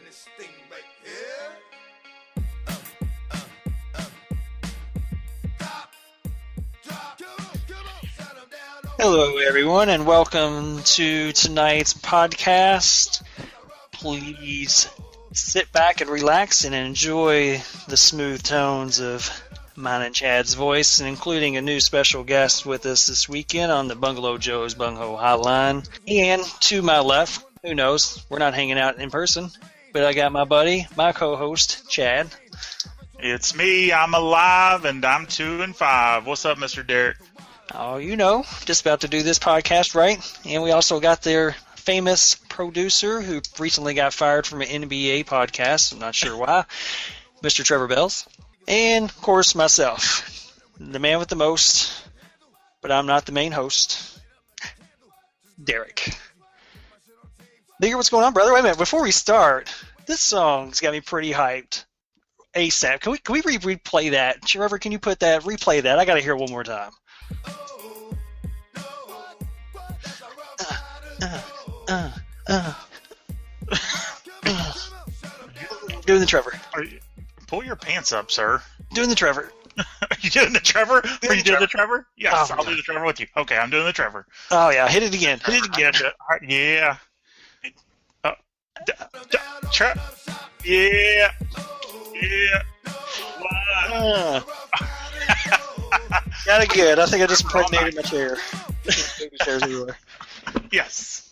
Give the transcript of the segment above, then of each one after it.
this thing right here. Hello, everyone, and welcome to tonight's podcast. Please sit back and relax and enjoy the smooth tones of mine and Chad's voice, and including a new special guest with us this weekend on the Bungalow Joe's Bungho Hotline. And to my left, who knows, we're not hanging out in person, but I got my buddy, my co-host, Chad. It's me, I'm alive, and I'm 2-5. What's up, Mr. Derek? Oh, you know, just about to do this podcast, right? And we also got their famous producer who recently got fired from an NBA podcast. I'm not sure why. Mr. Trevor Bells. And, of course, myself. The man with the most, but I'm not the main host. Derek. Digger, what's going on, brother? Wait a minute. Before we start, this song's got me pretty hyped. ASAP. Can we replay that? Trevor, can you replay that? I got to hear it one more time. Doing the Trevor. Pull your pants up, sir. Doing the Trevor. Are you doing the Trevor? Are you doing the Trevor? Yes, Oh, I'll do the Trevor with you. Okay, I'm doing the Trevor. Oh, yeah. Hit it again. Hit it again. Yeah. Yeah. Yeah. Got it good. I think I just impregnated my chair. Baby chairs everywhere. Yes.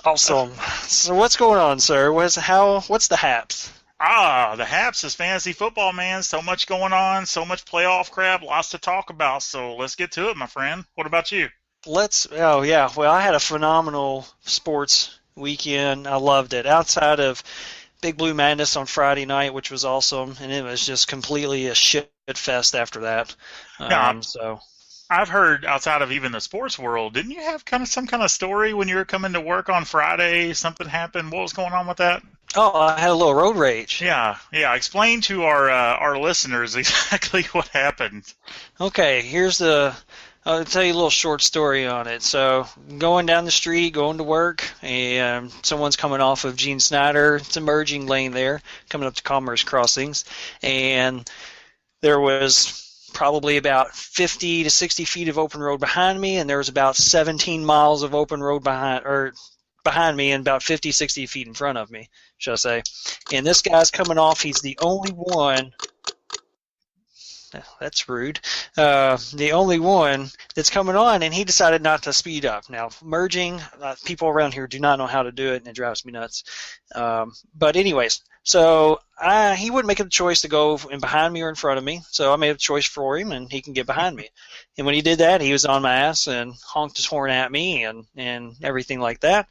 Awesome. So what's going on, sir? What's the haps? The haps is fantasy football, man. So much going on, so much playoff crap, lots to talk about. So let's get to it, my friend. What about you? Oh, yeah. Well, I had a phenomenal sports weekend. I loved it. Outside of Big Blue Madness on Friday night, which was awesome, and it was just completely a shit fest after that. So I've heard outside of even the sports world, didn't you have some kind of story when you were coming to work on Friday? Something happened. What was going on with that? Oh, I had a little road rage. Yeah. Explain to our listeners exactly what happened. Okay, I'll tell you a little short story on it. So, going down the street, going to work, and someone's coming off of Gene Snyder. It's a merging lane there, coming up to Commerce Crossings, and there was probably about 50 to 60 feet of open road behind me, and there was about 17 miles of open road behind me and about 50, 60 feet in front of me, shall I say. And this guy's coming off. He's the only one. That's rude. The only one that's coming on, and he decided not to speed up. Now, merging, people around here do not know how to do it, and it drives me nuts. But anyways, so he wouldn't make a choice to go in behind me or in front of me, so I made a choice for him, and he can get behind me. And when he did that, he was on my ass and honked his horn at me and everything like that,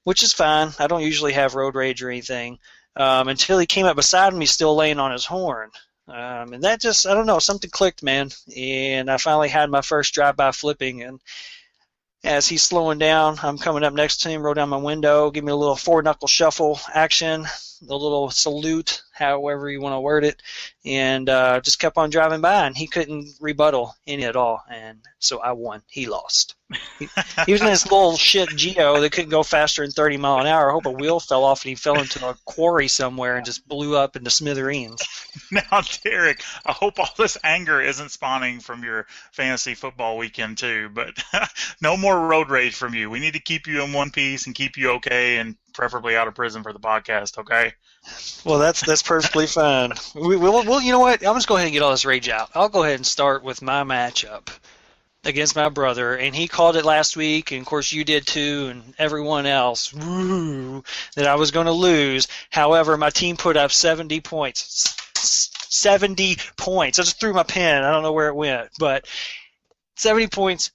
which is fine. I don't usually have road rage or anything until he came up beside me still laying on his horn. And that just, I don't know, something clicked, man. And I finally had my first drive-by flipping. And as he's slowing down, I'm coming up next to him, roll down my window, give me a little four-knuckle shuffle action, a little salute, however you want to word it, and just kept on driving by. And he couldn't rebuttal any at all. And so I won. He lost. He was in this little shit Geo that couldn't go faster than 30 miles an hour. I hope a wheel fell off and he fell into a quarry somewhere and just blew up into smithereens. Now, Derek, I hope all this anger isn't spawning from your fantasy football weekend too, but no more road rage from you. We need to keep you in one piece and keep you okay and preferably out of prison for the podcast, okay? Well, that's perfectly fine. Well, you know what? I'm just go ahead and get all this rage out. I'll go ahead and start with my matchup against my brother, and he called it last week, and of course you did too, and everyone else, that I was going to lose. However, my team put up 70 points. 70 points. I just threw my pen. I don't know where it went, but 70 points.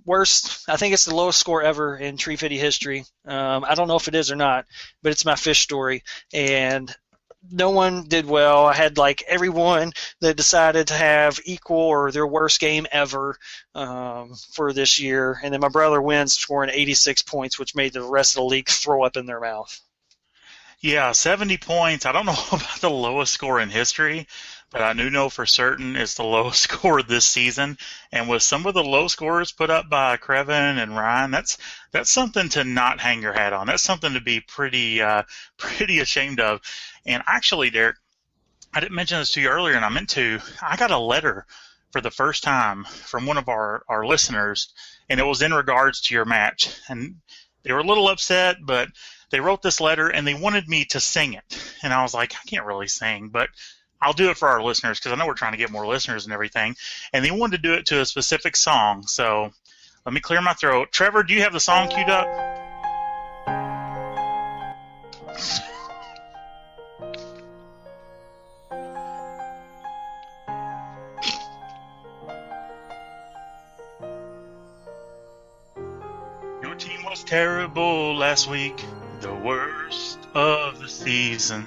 Worst, I think it's the lowest score ever in Tree50 history. I don't know if it is or not, but it's my fish story, and no one did well. I had like everyone that decided to have equal or their worst game ever for this year. And then my brother wins, scoring 86 points, which made the rest of the league throw up in their mouth. Yeah, 70 points. I don't know about the lowest score in history, but I do know for certain it's the lowest score this season. And with some of the low scores put up by Crevin and Ryan, that's something to not hang your hat on. That's something to be pretty ashamed of. And actually, Derek, I didn't mention this to you earlier, and I meant to. I got a letter for the first time from one of our listeners, and it was in regards to your match. And they were a little upset, but they wrote this letter, and they wanted me to sing it. And I was like, I can't really sing, but I'll do it for our listeners because I know we're trying to get more listeners and everything. And they wanted to do it to a specific song. So let me clear my throat. Trevor, do you have the song queued up? Your team was terrible last week, the worst of the season.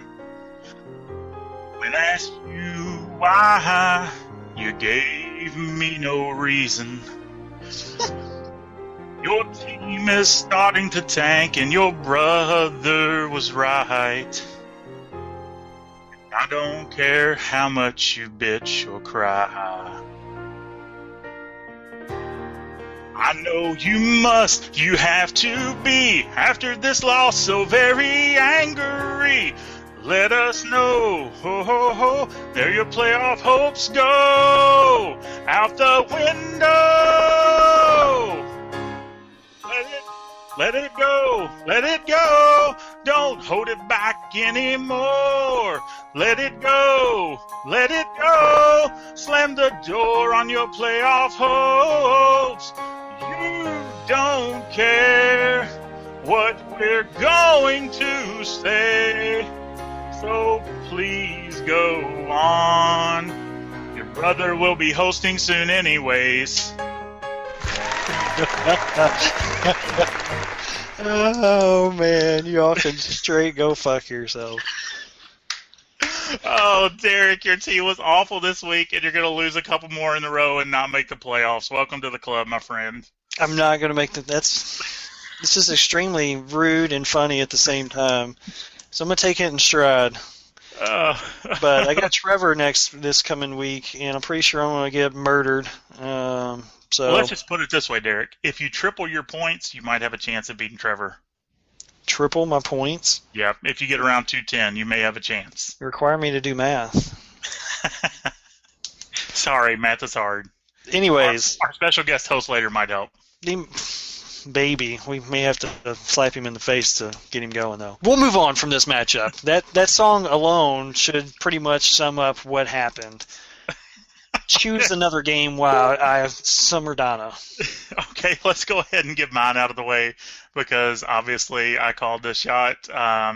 When I asked you why, you gave me no reason. Your team is starting to tank, and your brother was right. I don't care how much you bitch or cry. I know you have to be, after this loss, so very angry. Let us know, ho, ho, ho, there your playoff hopes go out the window. Let it go, don't hold it back anymore. Let it go, slam the door on your playoff hopes. You don't care what we're going to say, so please go on. Your brother will be hosting soon anyways. Oh, man, you all can straight go fuck yourself. Oh, Derek, your team was awful this week, and you're going to lose a couple more in a row and not make the playoffs. Welcome to the club, my friend. I'm not going to make this is extremely rude and funny at the same time. So I'm going to take it in stride. But I got Trevor this coming week, and I'm pretty sure I'm going to get murdered. So well, let's just put it this way, Derek. If you triple your points, you might have a chance of beating Trevor. Triple my points? Yeah, if you get around 210, you may have a chance. You require me to do math. Sorry, math is hard. Anyways. Our special guest host later might help. Baby. We may have to slap him in the face to get him going, though. We'll move on from this matchup. That song alone should pretty much sum up what happened. Choose another game while I summer Donna. Okay, let's go ahead and get mine out of the way because obviously I called this shot.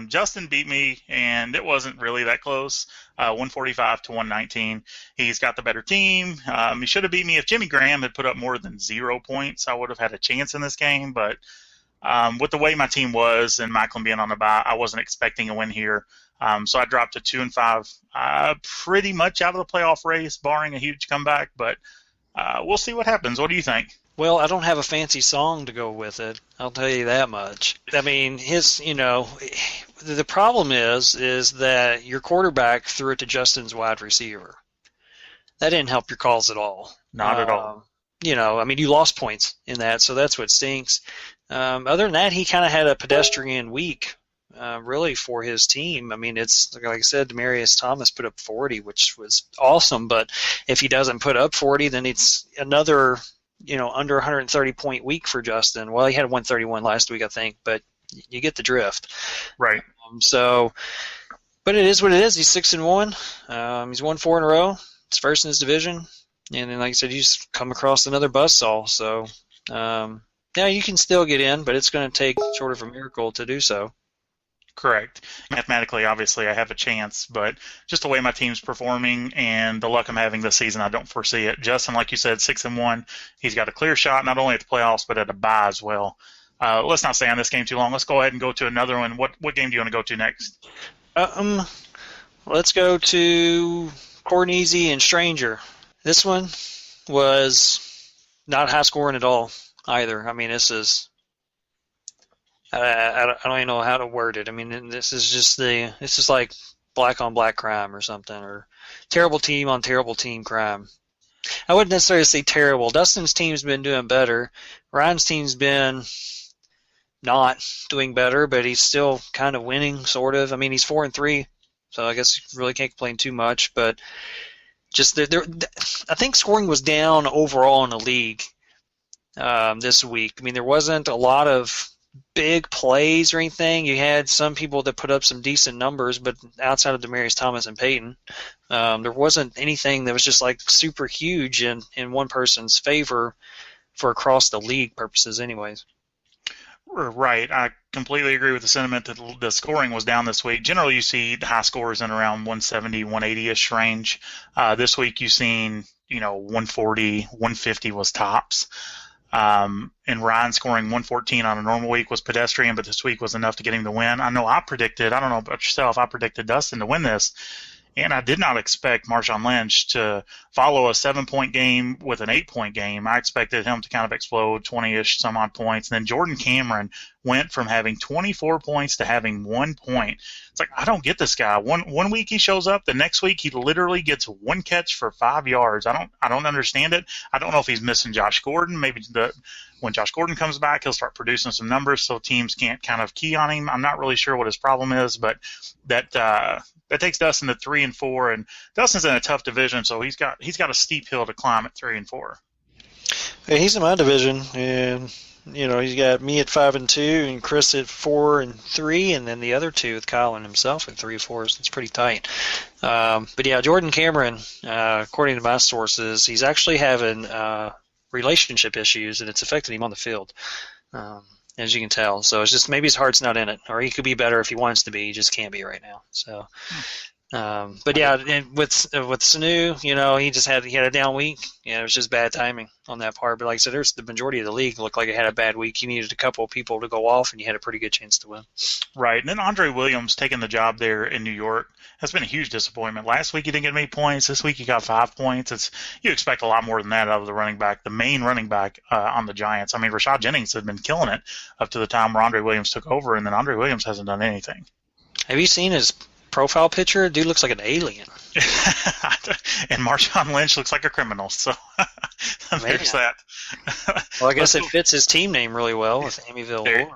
Justin beat me, and it wasn't really that close. 145 to 119. He's got the better team. He should have beat me if Jimmy Graham had put up more than 0 points. I would have had a chance in this game, but with the way my team was and Macklin being on the bye, I wasn't expecting a win here. So I dropped to 2-5, pretty much out of the playoff race, barring a huge comeback. But we'll see what happens. What do you think? Well, I don't have a fancy song to go with it. I'll tell you that much. I mean, the problem is that your quarterback threw it to Justin's wide receiver. That didn't help your calls at all. Not at all. I mean, you lost points in that, so that's what stinks. Other than that, he kind of had a pedestrian week. Really for his team. I mean, it's like I said, Demarius Thomas put up 40, which was awesome. But if he doesn't put up 40, then it's another, under 130 point week for Justin. Well, he had 131 last week, I think, but you get the drift. Right. But it is what it is. He's 6-1. He's won 4 in a row. It's first in his division. And then, like I said, you just come across another buzzsaw. So, yeah, you can still get in, but it's going to take sort of a miracle to do so. Correct. Mathematically, obviously, I have a chance, but just the way my team's performing and the luck I'm having this season, I don't foresee it. Justin, like you said, 6-1. He's got a clear shot not only at the playoffs, but at a bye as well. Let's not stay on this game too long. Let's go ahead and go to another one. What game do you want to go to next? Let's go to Cornezy and Stranger. This one was not high scoring at all either. I mean, this is... I don't even know how to word it. I mean, this is like black on black crime or something, or terrible team on terrible team crime. I wouldn't necessarily say terrible. Dustin's team's been doing better. Ryan's team's been not doing better, but he's still kind of winning, sort of. I mean, he's 4-3, so I guess you really can't complain too much. But just I think scoring was down overall in the league this week. I mean, there wasn't a lot of big plays or anything. You had some people that put up some decent numbers, but outside of Demaryius Thomas and Peyton, there wasn't anything that was just like super huge in one person's favor for across the league purposes anyways. Right. I completely agree with the sentiment that the scoring was down this week. Generally, you see the high scores in around 170, 180-ish range. This week, you've seen, 140, 150 was tops. And Ryan scoring 114 on a normal week was pedestrian, but this week was enough to get him the win. I know I don't know about yourself, I predicted Dustin to win this, and I did not expect Marshawn Lynch to follow a 7-point game with an 8-point game. I expected him to kind of explode 20-ish some odd points. And then Jordan Cameron went from having 24 points to having 1 point. It's like, I don't get this guy. One week he shows up, the next week he literally gets 1 catch for 5 yards. I don't understand it. I don't know if he's missing Josh Gordon. Maybe when Josh Gordon comes back, he'll start producing some numbers so teams can't kind of key on him. I'm not really sure what his problem is, but that takes Dustin to 3-4, and Dustin's in a tough division, so he's got a steep hill to climb at 3-4. Yeah, he's in my division, and he's got me at 5-2, and Chris at 4-3, and then the other two with Kyle and himself at 3-4. So it's pretty tight. But yeah, Jordan Cameron, according to my sources, he's actually having relationship issues, and it's affecting him on the field. As you can tell. So it's just maybe his heart's not in it, or he could be better if he wants to be. He just can't be right now. So, but yeah, and with Sanu, he had a down week. It was just bad timing on that part. But like I said, there's the majority of the league looked like it had a bad week. He needed a couple of people to go off, and you had a pretty good chance to win. Right, and then Andre Williams taking the job there in New York has been a huge disappointment. Last week he didn't get many points. This week he got 5 points. You expect a lot more than that out of the running back, the main running back on the Giants. I mean, Rashad Jennings had been killing it up to the time where Andre Williams took over, and then Andre Williams hasn't done anything. Have you seen his profile picture? Dude looks like an alien. And Marshawn Lynch looks like a criminal, so there's that. Well, I guess it fits his team name really well with Amityville.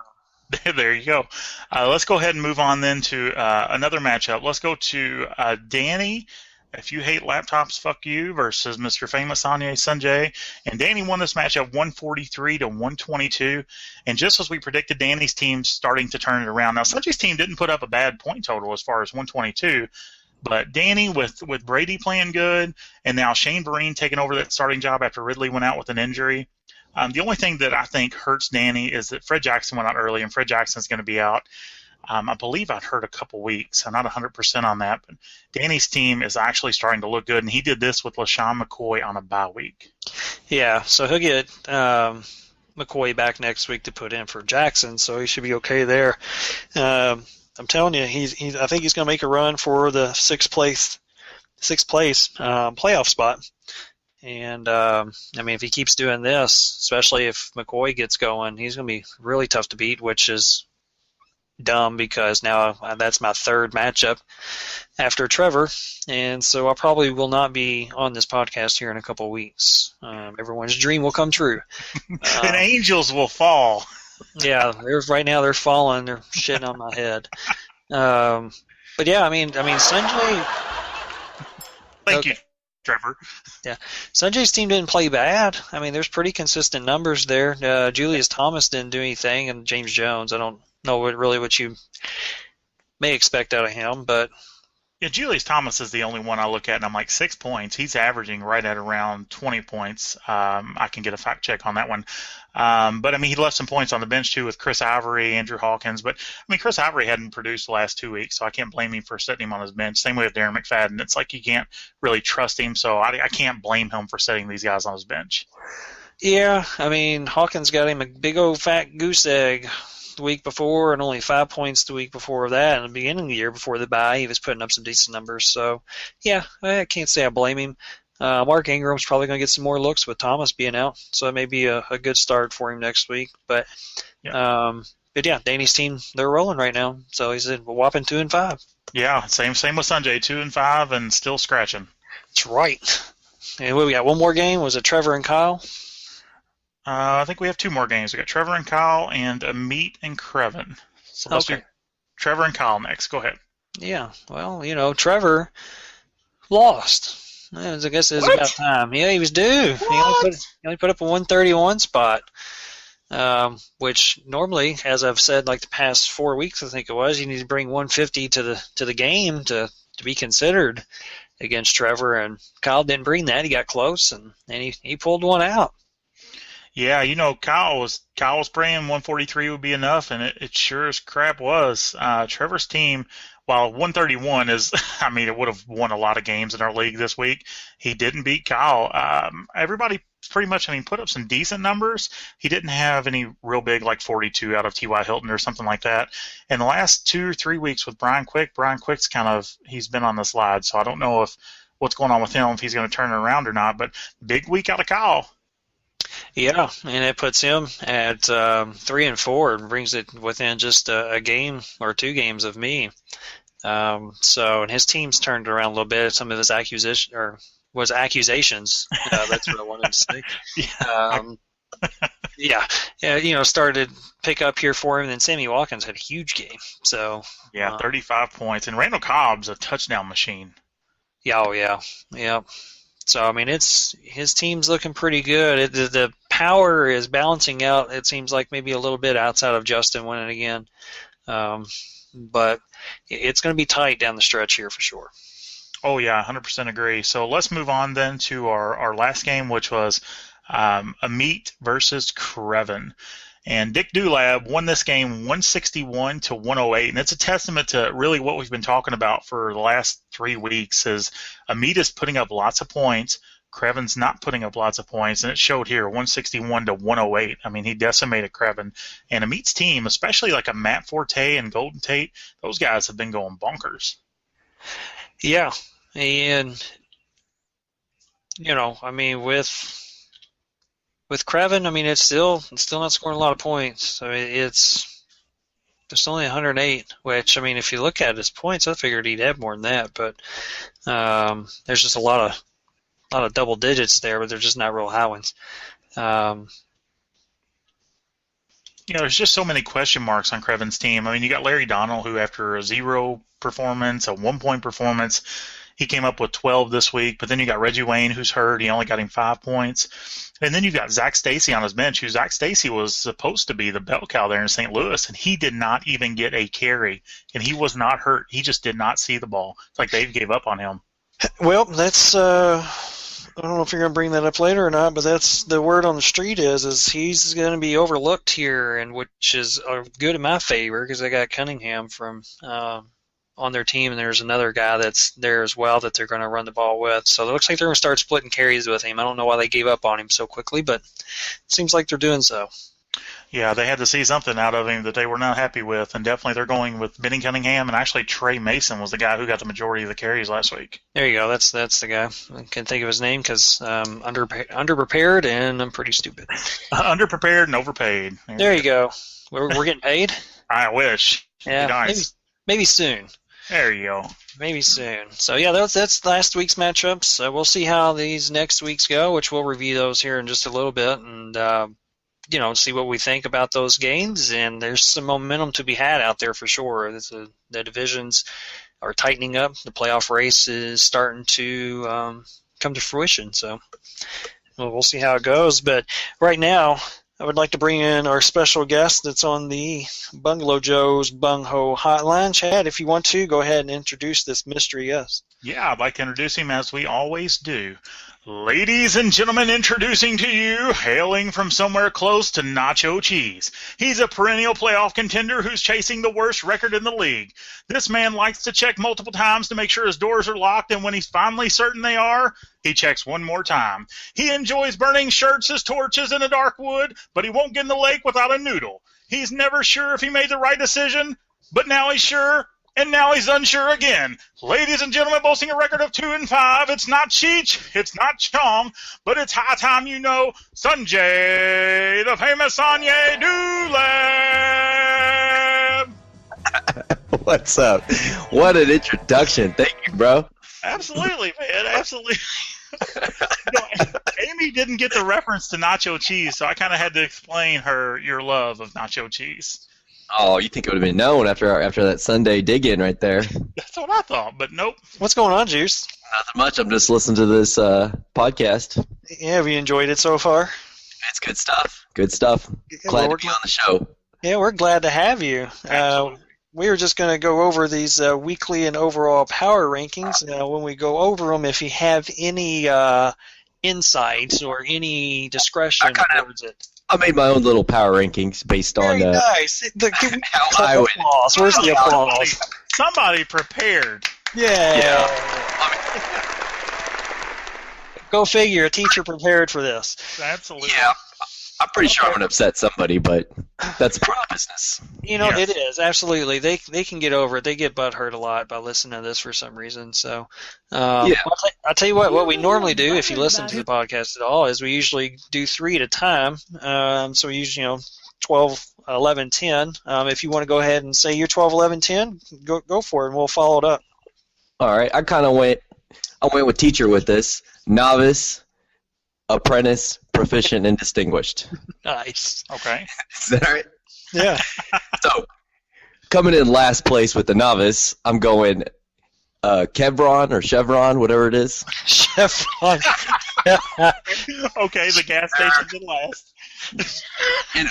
There you go. Let's go ahead and move on then to another matchup. Let's go to Danny, If You Hate Laptops, Fuck You, versus Mr. Famous Sanjay. And Danny won this matchup 143-122. And just as we predicted, Danny's team's starting to turn it around. Now, Sanjay's team didn't put up a bad point total as far as 122. But Danny, with Brady playing good, and now Shane Vereen taking over that starting job after Ridley went out with an injury. The only thing that I think hurts Danny is that Fred Jackson went out early, and Fred Jackson's going to be out. I believe I'd heard a couple weeks. I'm not 100% on that, but Danny's team is actually starting to look good, and he did this with LaShawn McCoy on a bye week. Yeah, so he'll get McCoy back next week to put in for Jackson, so he should be okay there. I'm telling you, I think he's going to make a run for the sixth place playoff spot. And, if he keeps doing this, especially if McCoy gets going, he's going to be really tough to beat, which is dumb because now that's my third matchup after Trevor. And so I probably will not be on this podcast here in a couple of weeks. Everyone's dream will come true. And angels will fall. Yeah, right now they're falling. They're shitting on my head. But yeah, I mean, Sanjay. Thank you, Trevor. Yeah, Sanjay's team didn't play bad. I mean, there's pretty consistent numbers there. Julius Thomas didn't do anything, and James Jones. I don't know what you may expect out of him, but. Yeah, Julius Thomas is the only one I look at, and I'm like, 6 points. He's averaging right at around 20 points. I can get a fact check on that one. But, he left some points on the bench, too, with Chris Ivory, Andrew Hawkins. But, Chris Ivory hadn't produced the last 2 weeks, so I can't blame him for setting him on his bench. Same way with Darren McFadden. It's like you can't really trust him, so I can't blame him for setting these guys on his bench. Yeah, Hawkins got him a big old fat goose egg the week before and only 5 points the week before that. In the beginning of the year before the bye, he was putting up some decent numbers. So, yeah, I can't say I blame him. Mark Ingram's probably going to get some more looks with Thomas being out, so it may be a good start for him next week. But yeah, Danny's team, they're rolling right now. So he's a whopping 2-5. Yeah, same with Sanjay, 2-5 and still scratching. That's right. And we got one more game. Was it Trevor and Kyle? I think we have two more games. We got Trevor and Kyle and Amit and Crevin. So let's do Trevor and Kyle next. Go ahead. Yeah. Well, Trevor lost. I guess it was about time. Yeah, he was due. He only put up a 131 spot, which normally, as I've said, like the past 4 weeks, I think it was, you need to bring 150 to the game to be considered against Trevor, and Kyle didn't bring that. He got close, and he pulled one out. Yeah, Kyle was praying 143 would be enough, and it sure as crap was. Trevor's team, while 131 is, it would have won a lot of games in our league this week. He didn't beat Kyle. Everybody pretty much, put up some decent numbers. He didn't have any real big, like 42 out of T.Y. Hilton or something like that. In the last 2 or 3 weeks with Brian Quick's he's been on the slide, so I don't know what's going on with him, if he's going to turn it around or not, but big week out of Kyle. Yeah, and it puts him at 3-4 and brings it within just a game or 2 games of me. And his team's turned around a little bit. Some of his accusations. That's what I wanted to say. Started pick up here for him. And then Sammy Watkins had a huge game. So 35 points, and Randall Cobb's a touchdown machine. Yeah. So, his team's looking pretty good. The power is balancing out, it seems like, maybe a little bit outside of Justin winning again. But it's going to be tight down the stretch here for sure. Oh, yeah, 100% agree. So let's move on then to our last game, which was Amit versus Crevin. And Dick Dulab won this game 161-108, and it's a testament to really what we've been talking about for the last 3 weeks is Amit is putting up lots of points. Crevin's not putting up lots of points, and it showed here, 161-108. He decimated Crevin. And Amit's team, especially like a Matt Forte and Golden Tate, those guys have been going bonkers. Yeah, and, with Crevin, it's still not scoring a lot of points. It's only 108, which, if you look at his points, I figured he'd have more than that. But there's just a lot of double digits there, but they're just not real high ones. There's just so many question marks on Crevin's team. You got Larry Donnell, who after a 0 performance, a 1-point performance, he came up with 12 this week. But then you got Reggie Wayne, who's hurt. He only got him 5 points. And then you've got Zach Stacy on his bench, who Zach Stacy was supposed to be the bell cow there in St. Louis, and he did not even get a carry. And he was not hurt. He just did not see the ball. It's like Dave gave up on him. Well, that's I don't know if you're going to bring that up later or not, but that's the word on the street is he's going to be overlooked here, and which is good in my favor because I got Cunningham from on their team, and there's another guy that's there as well that they're going to run the ball with. So it looks like they're going to start splitting carries with him. I don't know why they gave up on him so quickly, but it seems like they're doing so. Yeah, they had to see something out of him that they were not happy with, and definitely they're going with Benny Cunningham, and actually Trey Mason was the guy who got the majority of the carries last week. There you go. That's the guy. I can't think of his name because underprepared and I'm pretty stupid. Underprepared and overpaid. There you go. We're getting paid? I wish. Yeah, nice. maybe soon. There you go. Maybe soon. So, yeah, that's last week's matchups. So we'll see how these next weeks go, which we'll review those here in just a little bit and, see what we think about those games. And there's some momentum to be had out there for sure. The divisions are tightening up. The playoff race is starting to come to fruition. So we'll see how it goes. But right now, I would like to bring in our special guest that's on the Bungalow Joe's Bung Ho Hotline. Chad, if you want to, go ahead and introduce this mystery guest. Yeah, I'd like to introduce him as we always do. Ladies and gentlemen, introducing to you, hailing from somewhere close to nacho cheese. He's a perennial playoff contender who's chasing the worst record in the league. This man likes to check multiple times to make sure his doors are locked, and when he's finally certain they are, he checks one more time. He enjoys burning shirts as torches in a dark wood, but he won't get in the lake without a noodle. He's never sure if he made the right decision, but now he's sure. And now he's unsure again. Ladies and gentlemen, boasting a record of 2-5, it's not Cheech, it's not Chong, but it's high time you know Sanjay, the famous Sanjay Dulab. What's up? What an introduction. Thank you, bro. Absolutely, man. Absolutely. Amy didn't get the reference to nacho cheese, so I kind of had to explain your love of nacho cheese. Oh, you think it would have been known after that Sunday dig-in right there. That's what I thought, but nope. What's going on, Juice? Nothing much. I'm just listening to this podcast. Yeah, have you enjoyed it so far? It's good stuff. Good stuff. Glad to be on the show. Yeah, we're glad to have you. We were just going to go over these weekly and overall power rankings. When we go over them, if you have any insights or any discretion towards it. I made my own little power rankings based on nice. how I would. Applause. Where's the applause? Somebody prepared. Yeah. Go figure. A teacher prepared for this. Absolutely. Yeah. I'm pretty sure I'm going to upset somebody, but that's part of the business. You know, It is, absolutely. They can get over it. They get butthurt a lot by listening to this for some reason. So, I'll tell you what we normally do, if you listen to the podcast at all, is we usually do 3 at a time. So we usually, 12, 11, 10. If you want to go ahead and say you're 12, 11, 10, go for it, and we'll follow it up. All right. I went with teacher with this. Novice, apprentice, proficient, and distinguished. Nice. Okay. Is that all right? Yeah. So, coming in last place with the novice, I'm going Chevron or Chevron, whatever it is. Chevron. Okay, the gas station's in last. And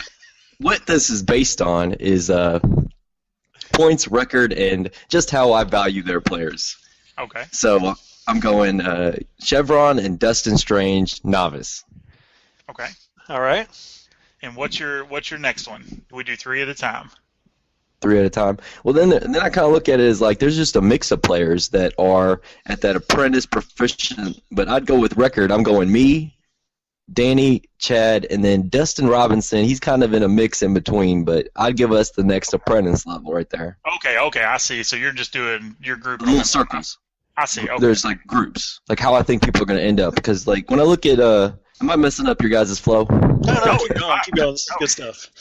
what this is based on is points, record, and just how I value their players. Okay. So I'm going Chevron and Dustin Strange, novice. Okay. All right. And what's your next one? We do 3 at a time. 3 at a time. Well, then I kind of look at it as like there's just a mix of players that are at that apprentice proficient. But I'd go with record. I'm going me, Danny, Chad, and then Dustin Robinson. He's kind of in a mix in between, but I'd give us the next apprentice level right there. Okay, I see. So you're just doing your group. Little circles. I see. Okay. There's like groups, like how I think people are going to end up. Because like when I look at, am I messing up your guys' flow? No, keep going. This is good stuff.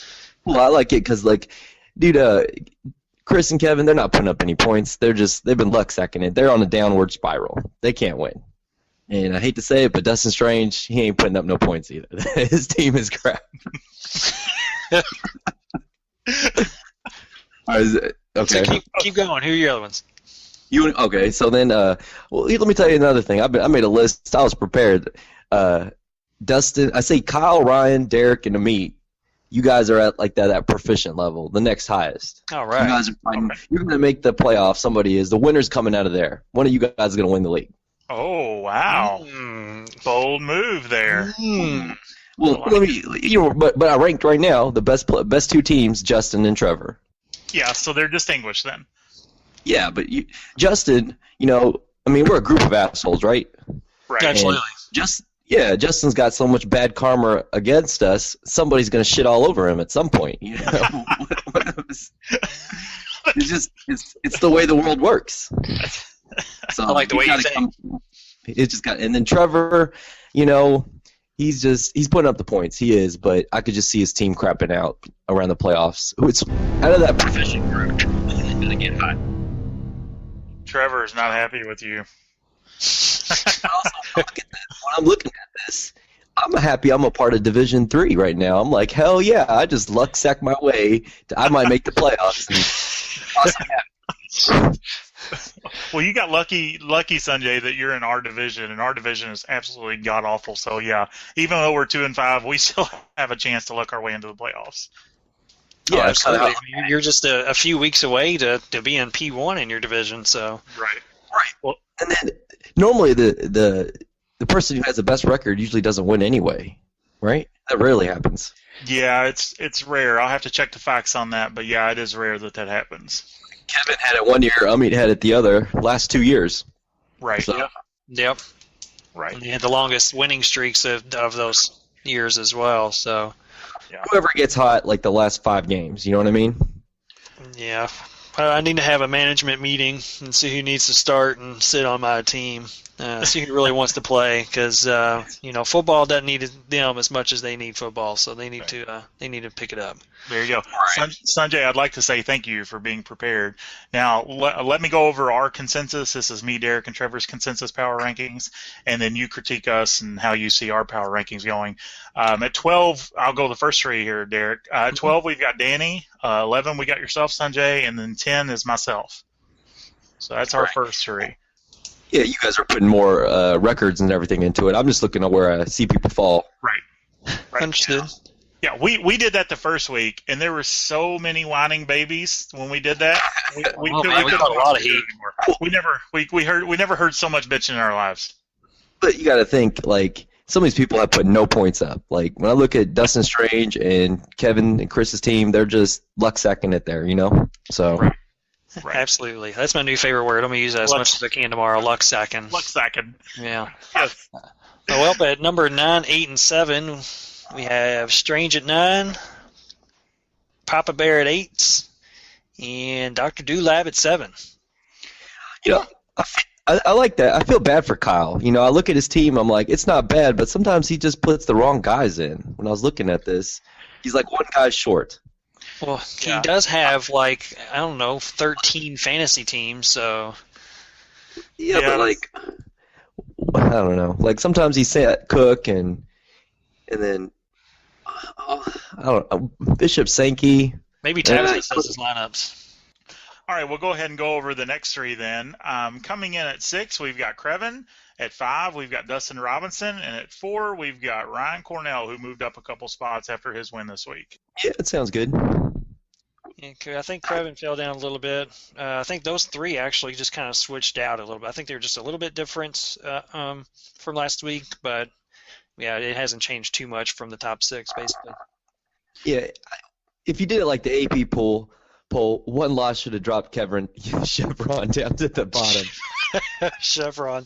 Well, I like it because like, dude, Chris and Kevin, they're not putting up any points. They've been luck sacking it. They're on a downward spiral. They can't win. And I hate to say it, but Dustin Strange, he ain't putting up no points either. His team is crap. Okay. So keep going. Who are your other ones? Okay, so then, well, let me tell you another thing. I made a list. I was prepared. Dustin, I say Kyle, Ryan, Derek, and Amit. You guys are at like that proficient level, the next highest. All right. You guys are fighting. Okay. You're going to make the playoffs. Somebody is. The winner's coming out of there. One of you guys is going to win the league. Oh, wow. Bold move there. Well, but I ranked right now the best 2 teams, Justin and Trevor. Yeah, so they're distinguished then. Yeah, but Justin, I mean, we're a group of assholes, right? Right. Absolutely. Justin's got so much bad karma against us, somebody's going to shit all over him at some point. It's the way the world works. So I like the way you think. It just got, and then Trevor, he's putting up the points. He is, but I could just see his team crapping out around the playoffs. It's out of that proficient group. He's going to get hot. Trevor is not happy with you. When I'm looking at this, I'm happy I'm a part of Division 3 right now. I'm like, hell yeah, I just luck sack my way. I might make the playoffs. Awesome. Well, you got lucky, Sanjay, that you're in our division, and our division is absolutely god awful. So yeah, even though we're 2 and 5, we still have a chance to luck our way into the playoffs. Yeah, absolutely. You're just a few weeks away to be in P1 in your division. So right. Well, and then normally the person who has the best record usually doesn't win anyway, right? That rarely happens. Yeah, it's rare. I'll have to check the facts on that, but yeah, it is rare that happens. Kevin had it one year, Amit had it the other, last 2 years. Right. So. Yep. Right. And he had the longest winning streaks of those years as well. So whoever gets hot like the last 5 games, you know what I mean? Yeah. I need to have a management meeting and see who needs to start and sit on my team. See who really wants to play, because football doesn't need them as much as they need football, so they need to pick it up. There you go. Sanjay, I'd like to say thank you for being prepared. Now, let me go over our consensus. This is me, Derek, and Trevor's consensus power rankings, and then you critique us and how you see our power rankings going. At 12, I'll go the first three here, Derek. At 12, we've got Danny. 11, we got yourself, Sanjay, and then 10 is myself. So that's our first three. Yeah, you guys are putting more records and everything into it. I'm just looking at where I see people fall. Right. Understood. Yeah, we did that the first week, and there were so many whining babies when we did that. We got a lot of heat. We never heard so much bitching in our lives. But you got to think, like, some of these people have put no points up. Like, when I look at Dustin Strange and Kevin and Chris's team, they're just luck-sacking it there, So. Right. Absolutely. That's my new favorite word. I'm going to use that as much as I can tomorrow. Luck-sacking. Luck-sacking. Yeah. Yes. Well, at number 9, 8, and 7, we have Strange at 9, Papa Bear at 8, and Dr. Doolab at 7. I like that. I feel bad for Kyle. I look at his team, I'm like, it's not bad, but sometimes he just puts the wrong guys in. When I was looking at this, he's like one guy short. Well, he does have, 13 fantasy teams, so... Yeah, but, I don't know. Like, sometimes he set Cook and then, I don't know, Bishop Sankey. Maybe Travis does his lineups. All right, we'll go ahead and go over the next three then. Coming in at 6, we've got Crevin. At 5, we've got Dustin Robinson. And at 4, we've got Ryan Cornell, who moved up a couple spots after his win this week. Yeah, that sounds good. Yeah, I think Crevin fell down a little bit. I think those three actually just kind of switched out a little bit. I think they were just a little bit different from last week, but yeah, it hasn't changed too much from the top 6, basically. Yeah, if you did it like the AP poll, one loss should have dropped Chevron down to the bottom. Chevron.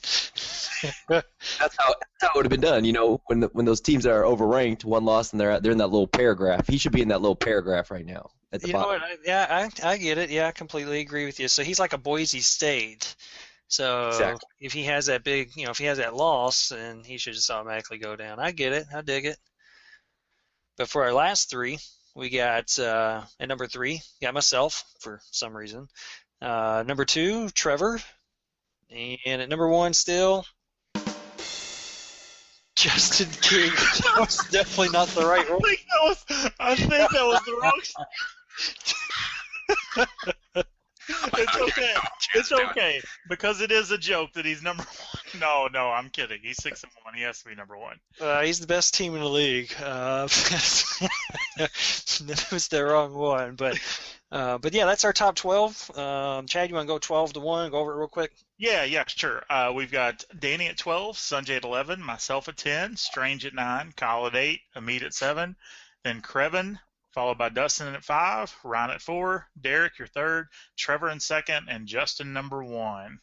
That's how it would have been done. When those teams that are overranked, one loss and they're in that little paragraph. He should be in that little paragraph right now at the bottom. I get it. Yeah, I completely agree with you. So he's like a Boise State. So exactly. If he has that big, if he has that loss, then he should just automatically go down. I get it. I dig it. But for our last three, we got at number 3, got myself for some reason. Number 2, Trevor. And at number 1 still, Justin King. That was definitely not the right one. I think that was the wrong. It's okay. It's okay. Because it is a joke that he's number 1. No, I'm kidding. He's 6-1. He has to be number 1. He's the best team in the league. That was the wrong one. But yeah, that's our top 12. Chad, you want to go 12 to 1? Go over it real quick. Yeah, sure. We've got Danny at 12, Sanjay at 11, myself at 10, Strange at 9, Kyle at 8, Amit at 7, then Crevin, followed by Dustin at 5, Ryan at 4, Derek, your 3rd, Trevor in 2nd, and Justin number 1.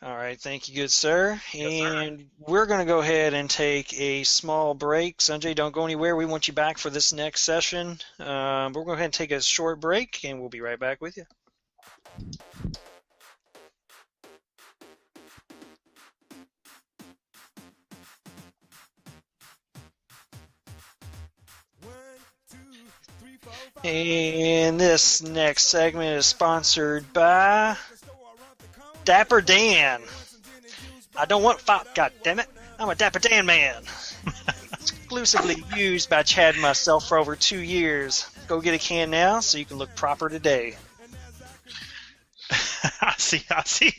All right, thank you, good sir. Yes, and we're going to go ahead and take a small break. Sanjay, don't go anywhere. We want you back for this next session. We're going to go ahead and take a short break, and we'll be right back with you. And this next segment is sponsored by Dapper Dan. I don't want FOP, goddammit. I'm a Dapper Dan man. Exclusively used by Chad and myself for over 2 years. Go get a can now so you can look proper today. I see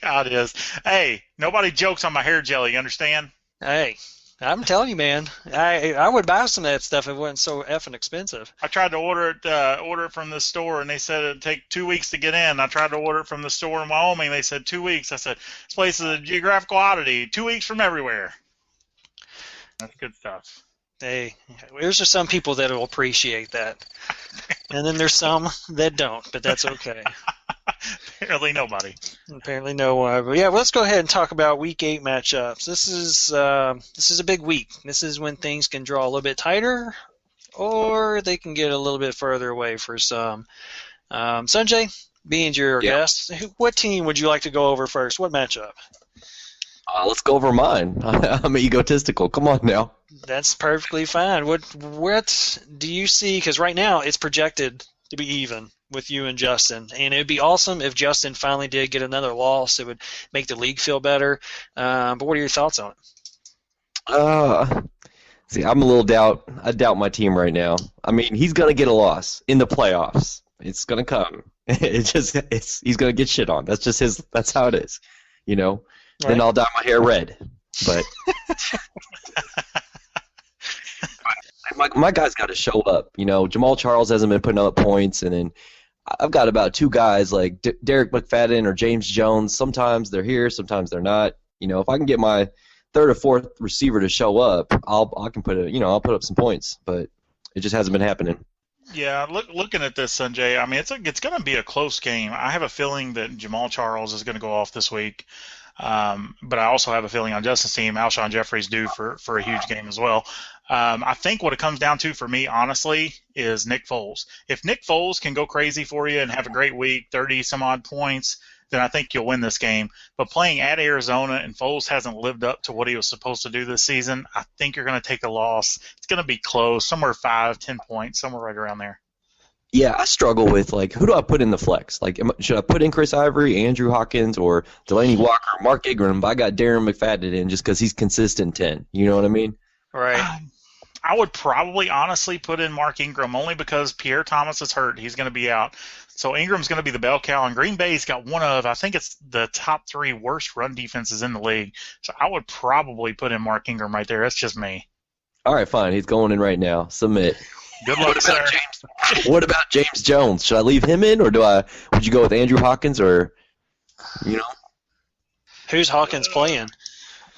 how it is. Hey, nobody jokes on my hair jelly, you understand? Hey, I'm telling you, man. I would buy some of that stuff if it wasn't so effing expensive. I tried to order it from the store, and they said it'd take 2 weeks to get in. I tried to order it from the store in Wyoming. They said 2 weeks. I said, this place is a geographical oddity. 2 weeks from everywhere. That's good stuff. Hey, there's just some people that will appreciate that. And then there's some that don't, but that's okay. Apparently nobody. Apparently no one. But yeah, let's go ahead and talk about Week 8 matchups. This is a big week. This is when things can draw a little bit tighter, or they can get a little bit further away for some. Sanjay, being your guest, what team would you like to go over first? What matchup? Let's go over mine. I'm egotistical. Come on now. That's perfectly fine. What do you see? Because right now it's projected to be even with you and Justin, and it would be awesome if Justin finally did get another loss. It would make the league feel better. But what are your thoughts on it? See, I'm a little I doubt my team right now. I mean, he's gonna get a loss in the playoffs. It's gonna come. He's gonna get shit on. That's just his. That's how it is. You know. Right. Then I'll dye my hair red. But my guy's got to show up. You know, Jamal Charles hasn't been putting up points, and then I've got about two guys like Derek McFadden or James Jones. Sometimes they're here, sometimes they're not. You know, if I can get my third or fourth receiver to show up, I'll put up some points. But it just hasn't been happening. Yeah, looking at this, Sanjay, I mean, it's going to be a close game. I have a feeling that Jamal Charles is going to go off this week. But I also have a feeling on Justin's team, Alshon Jeffrey's due for a huge game as well. I think what it comes down to for me, honestly, is Nick Foles. If Nick Foles can go crazy for you and have a great week, 30-some-odd points, then I think you'll win this game. But playing at Arizona and Foles hasn't lived up to what he was supposed to do this season, I think you're going to take a loss. It's going to be close, somewhere 5-10 points, somewhere right around there. Yeah, I struggle with, like, who do I put in the flex? Like, should I put in Chris Ivory, Andrew Hawkins, or Delaney Walker, Mark Ingram? But I got Darren McFadden in just because he's consistent 10. You know what I mean? Right. I would probably honestly put in Mark Ingram only because Pierre Thomas is hurt. He's going to be out. So Ingram's going to be the bell cow, and Green Bay's got one of, I think it's the top 3 worst run defenses in the league. So I would probably put in Mark Ingram right there. That's just me. All right, fine. He's going in right now. Submit. Good luck, sir. What about James Jones? Should I leave him in, or would you go with Andrew Hawkins, or, you know? Who's Hawkins playing?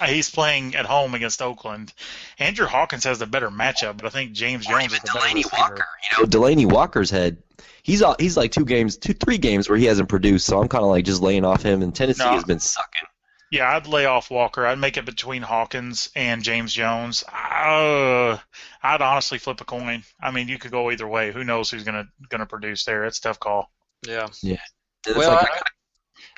He's playing at home against Oakland. Andrew Hawkins has the better matchup, but I think James Jones is the better receiver. Walker. You know, Delaney Walker's had he's like 3 games where he hasn't produced, so I'm kind of like just laying off him, and Tennessee has been sucking. Yeah, I'd lay off Walker. I'd make it between Hawkins and James Jones. I'd honestly flip a coin. I mean, you could go either way. Who knows who's gonna produce there? It's a tough call. Yeah. Yeah. Well,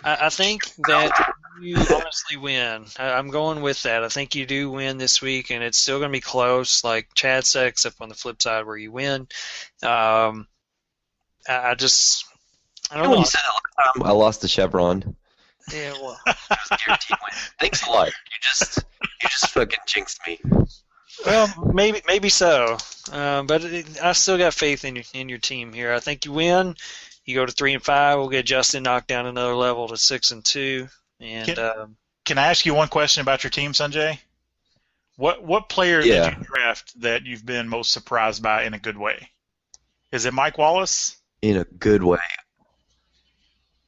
I think that you honestly win. I'm going with that. I think you do win this week, and it's still going to be close, like Chad said, except on the flip side where you win. I don't know. When you said that last time, I lost the Chevron. Yeah, well. Thanks a lot. You just fucking jinxed me. Well, maybe so. But I still got faith in your team here. I think you win. You go to 3-5. We'll get Justin knocked down another level to 6-2. And can I ask you one question about your team, Sanjay? What player did you draft that you've been most surprised by in a good way? Is it Mike Wallace? In a good way.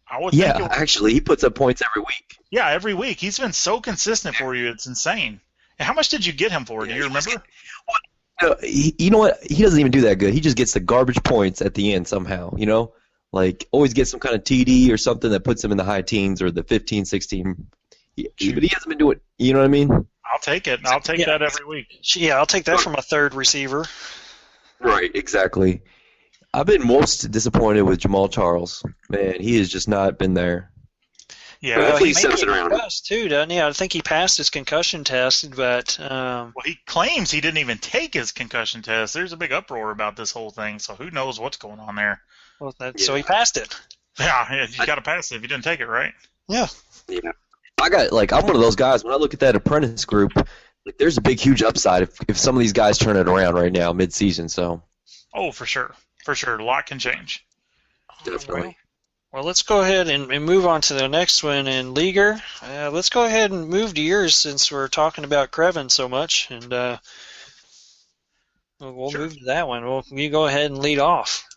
I would think actually, he puts up points every week. Yeah, every week. He's been so consistent for you. It's insane. And how much did you get him for? Do you remember? You know what? He doesn't even do that good. He just gets the garbage points at the end somehow, you know? Like, always gets some kind of TD or something that puts him in the high teens or the 15, 16. But he hasn't been doing, you know what I mean? I'll take it. I'll take that every week. Yeah, I'll take that from a third receiver. Right, exactly. I've been most disappointed with Jamal Charles. Man, he has just not been there. Yeah, well, he steps it around too, doesn't he? I think he passed his concussion test, but well, he claims he didn't even take his concussion test. There's a big uproar about this whole thing, so who knows what's going on there? Well, so he passed it. Yeah, you got to pass it if you didn't take it, right? Yeah. Yeah. I'm one of those guys. When I look at that apprentice group, like, there's a big, huge upside if some of these guys turn it around right now, mid-season. So. Oh, for sure. For sure. A lot can change. Definitely. Well, let's go ahead and move on to the next one. And Leaguer, let's go ahead and move to yours since we're talking about Creven so much. And we'll move to that one. Well, you go ahead and lead off.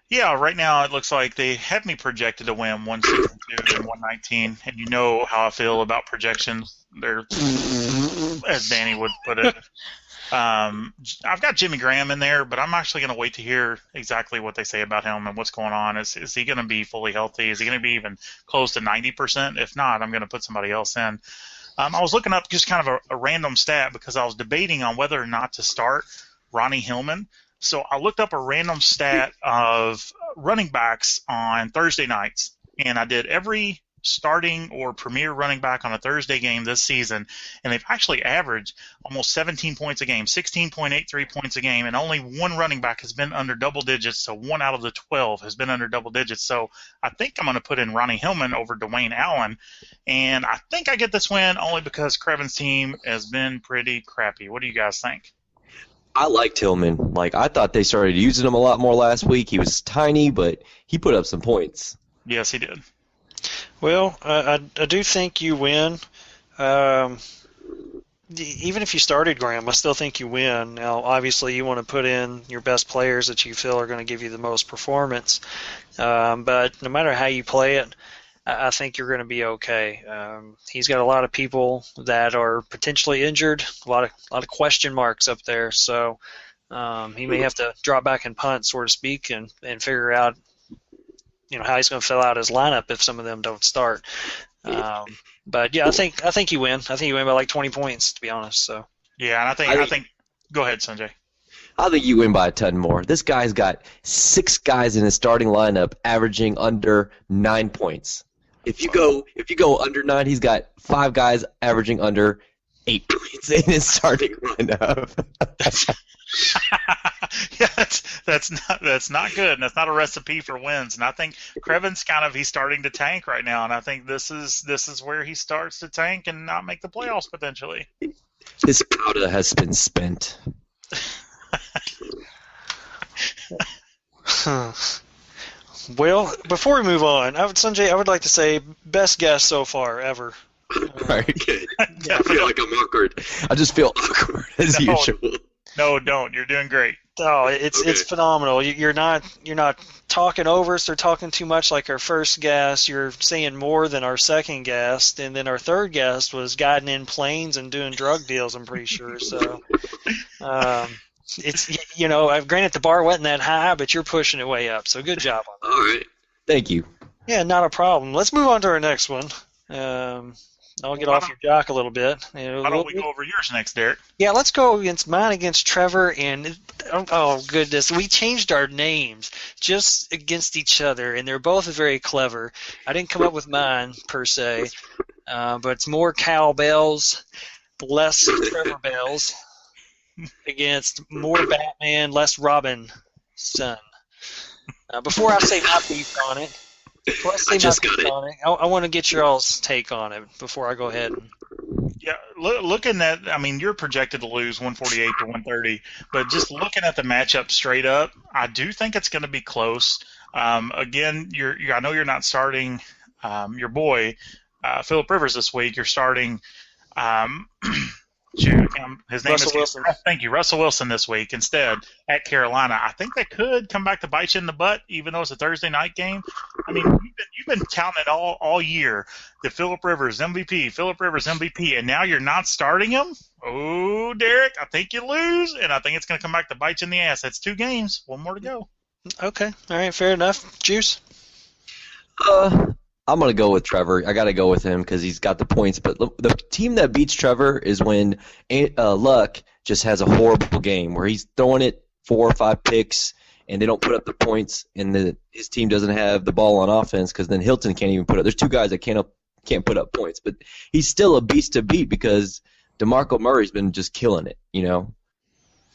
Yeah, right now it looks like they have me projected to win 162 and 119, and you know how I feel about projections. They're, as Danny would put it. I've got Jimmy Graham in there, but I'm actually going to wait to hear exactly what they say about him and what's going on. Is he going to be fully healthy? Is he going to be even close to 90%? If not, I'm going to put somebody else in. I was looking up just kind of a random stat because I was debating on whether or not to start Ronnie Hillman. So I looked up a random stat of running backs on Thursday nights. and I did every starting or premier running back on a Thursday game this season, and they've actually averaged almost 17 points a game, 16.83 points a game, and only one running back has been under double digits, so 1 out of the 12 has been under double digits. So I think I'm going to put in Ronnie Hillman over Dwayne Allen, and I think I get this win only because Crevin's team has been pretty crappy. What do you guys think? I liked Tillman. Like, I thought they started using him a lot more last week. He was tiny, but he put up some points. Yes, he did. Well, I do think you win. Even if you started Graham, I still think you win. Now, obviously, you want to put in your best players that you feel are going to give you the most performance. But no matter how you play it, I think you're going to be okay. He's got a lot of people that are potentially injured, a lot of question marks up there. So he may have to drop back and punt, so to speak, and figure out how he's going to fill out his lineup if some of them don't start. But yeah, I think you win. I think you win by like 20 points, to be honest. So yeah, and I think. Go ahead, Sanjay. I think you win by a ton more. This guy's got 6 guys in his starting lineup averaging under 9 points. If you go under 9, he's got 5 guys averaging under 8 points in his starting lineup. Yeah, that's not good, and that's not a recipe for wins. And I think Crevin's he's starting to tank right now, and I think this is where he starts to tank and not make the playoffs potentially. His powder has been spent. Well, before we move on, Sanjay, I would like to say best guess so far ever. Very good. I feel like I'm awkward. I just feel awkward as usual. No, don't. You're doing great. Oh, it's phenomenal. You're not talking over us or talking too much like our first guest. You're saying more than our second guest, and then our third guest was guiding in planes and doing drug deals, I'm pretty sure. So, it's granted the bar wasn't that high, but you're pushing it way up. So good job on that. All right. Thank you. Yeah, not a problem. Let's move on to our next one. I'll get off your jock a little bit. Why don't we go over yours next, Derek? Yeah, let's go against Trevor, and oh goodness, we changed our names just against each other, and they're both very clever. I didn't come up with mine per se, but it's more cowbells, less Trevor bells, against more Batman, less Robin son. Before I say my piece on it. I want to get your all's take on it before I go ahead. Yeah, looking at, you're projected to lose 148 to 130, but just looking at the matchup straight up, I do think it's going to be close. Again, I know you're not starting your boy Phillip Rivers this week. You're starting. His name is Wilson. Thank you, Russell Wilson this week instead at Carolina. I think that could come back to bite you in the butt, even though it's a Thursday night game. You've been touting it all year. The Phillip Rivers MVP, and now you're not starting him. Oh, Derek, I think you lose, and I think it's going to come back to bite you in the ass. That's 2 games, 1 more to go. Okay, all right, fair enough. Juice. I'm going to go with Trevor. I got to go with him because he's got the points. But the team that beats Trevor is when Luck just has a horrible game where he's throwing it 4 or 5 picks and they don't put up the points, and his team doesn't have the ball on offense because then Hilton can't even put up. There's 2 guys that can't put up points. But he's still a beast to beat because DeMarco Murray's been just killing it,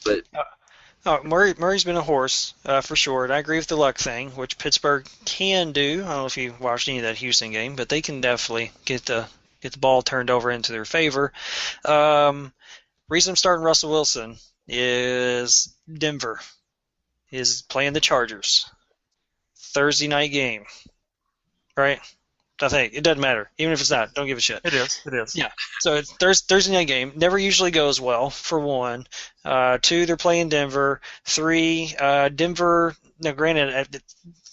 But Murray's been a horse, for sure, and I agree with the Luck thing, which Pittsburgh can do. I don't know if you watched any of that Houston game, but they can definitely get the ball turned over into their favor. Reason I'm starting Russell Wilson is Denver is playing the Chargers. Thursday night game, right? I think it doesn't matter, even if it's not. Don't give a shit. It is. Yeah. So it's Thursday night game. Never usually goes well. For 1, 2, they're playing Denver. 3, Denver. Now, granted,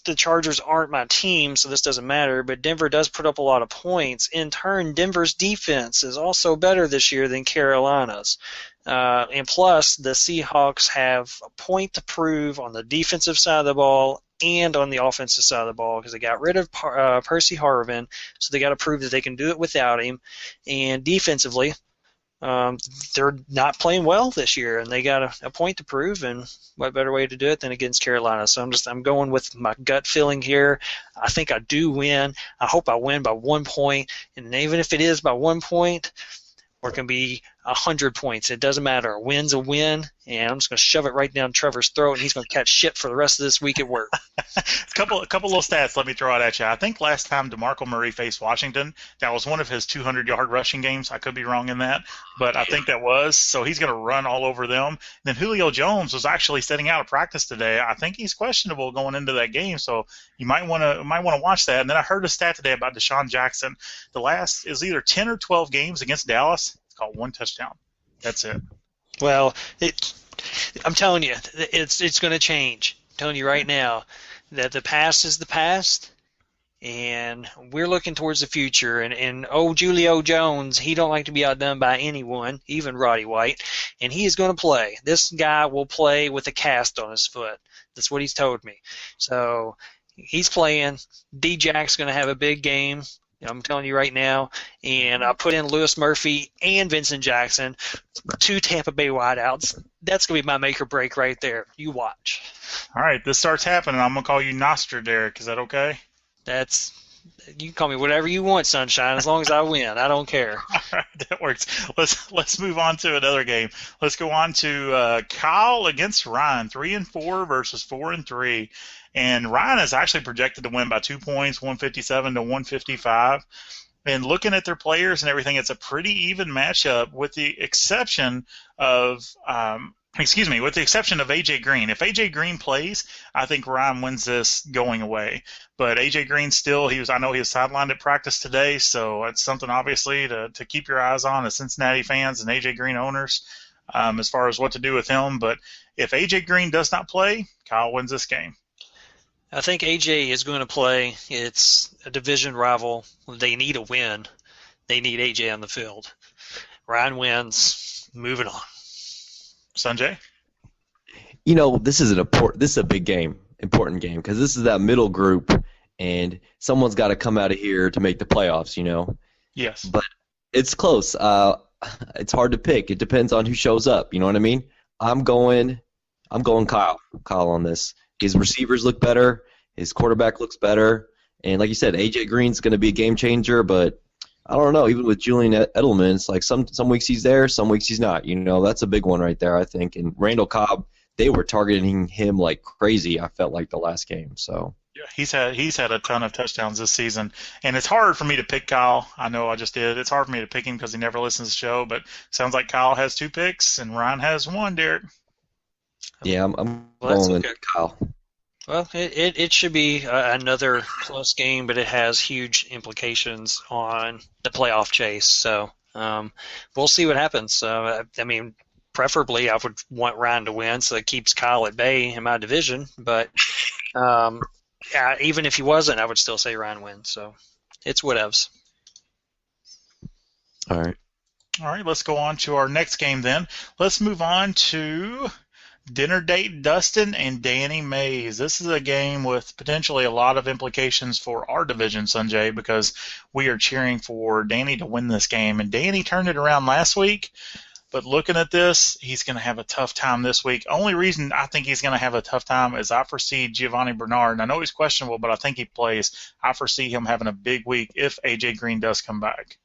the Chargers aren't my team, so this doesn't matter. But Denver does put up a lot of points. In turn, Denver's defense is also better this year than Carolina's. And plus, the Seahawks have a point to prove on the defensive side of the ball and on the offensive side of the ball because they got rid of Percy Harvin, so they got to prove that they can do it without him. And defensively, they're not playing well this year, and they got a point to prove. And what better way to do it than against Carolina? So I'm going with my gut feeling here. I think I do win. I hope I win by 1 point, and even if it is by 1 point, or it can be 100 points. It doesn't matter. A win's a win, and I'm just going to shove it right down Trevor's throat, and he's going to catch shit for the rest of this week at work. A couple little stats let me throw out at you. I think last time DeMarco Murray faced Washington, that was one of his 200-yard rushing games. I could be wrong in that, but I think that was. So he's going to run all over them. And then Julio Jones was actually sitting out of practice today. I think he's questionable going into that game, so you might want to watch that. And then I heard a stat today about Deshaun Jackson. The last is either 10 or 12 games against Dallas. It's called 1 touchdown. That's it. Well, I'm telling you, it's going to change. I'm telling you right now that the past is the past, and we're looking towards the future. And old Julio Jones, he don't like to be outdone by anyone, even Roddy White, and he is going to play. This guy will play with a cast on his foot. That's what he's told me. So he's playing. D-Jack's going to have a big game. I'm telling you right now, and I put in Lewis Murphy and Vincent Jackson, 2 Tampa Bay wideouts. That's going to be my make or break right there. You watch. All right, this starts happening. I'm going to call you Nostra, Derek. Is that okay? You can call me whatever you want, Sunshine, as long as I win. I don't care. All right, that works. Let's move on to another game. Let's go on to Kyle against Ryan, 3-4 versus 4-3. And Ryan is actually projected to win by 2 points, 157 to 155. And looking at their players and everything, it's a pretty even matchup with the exception of A.J. Green. If A.J. Green plays, I think Ryan wins this going away. But A.J. Green still, I know he was sidelined at practice today, so it's something obviously to keep your eyes on as Cincinnati fans and A.J. Green owners as far as what to do with him. But if A.J. Green does not play, Kyle wins this game. I think AJ is going to play. It's a division rival. They need a win. They need AJ on the field. Ryan wins. Moving on. Sanjay? This is a big game, important game, because this is that middle group, and someone's got to come out of here to make the playoffs. Yes. But it's close. It's hard to pick. It depends on who shows up. You know what I mean? I'm going Kyle on this. His receivers look better. His quarterback looks better. And like you said, A.J. Green's going to be a game changer, but I don't know. Even with Julian Edelman, it's like some weeks he's there, some weeks he's not. That's a big one right there, I think. And Randall Cobb, they were targeting him like crazy, I felt like, the last game. So yeah, he's had a ton of touchdowns this season. And it's hard for me to pick Kyle. I know I just did. It's hard for me to pick him because he never listens to the show, but sounds like Kyle has 2 picks and Ryan has 1, Derek. Yeah, I'm going with Kyle. Well, it should be another close game, but it has huge implications on the playoff chase. So we'll see what happens. Preferably I would want Ryan to win, so it keeps Kyle at bay in my division. But even if he wasn't, I would still say Ryan wins. So it's whatevs. All right, let's go on to our next game then. Let's move on to Dinner Date Dustin and Danny Mays. This is a game with potentially a lot of implications for our division, Sanjay, because we are cheering for Danny to win this game. And Danny turned it around last week, but looking at this, he's going to have a tough time this week. Only reason I think he's going to have a tough time is I foresee Giovanni Bernard. And I know he's questionable, but I think he plays. I foresee him having a big week if A.J. Green does come back.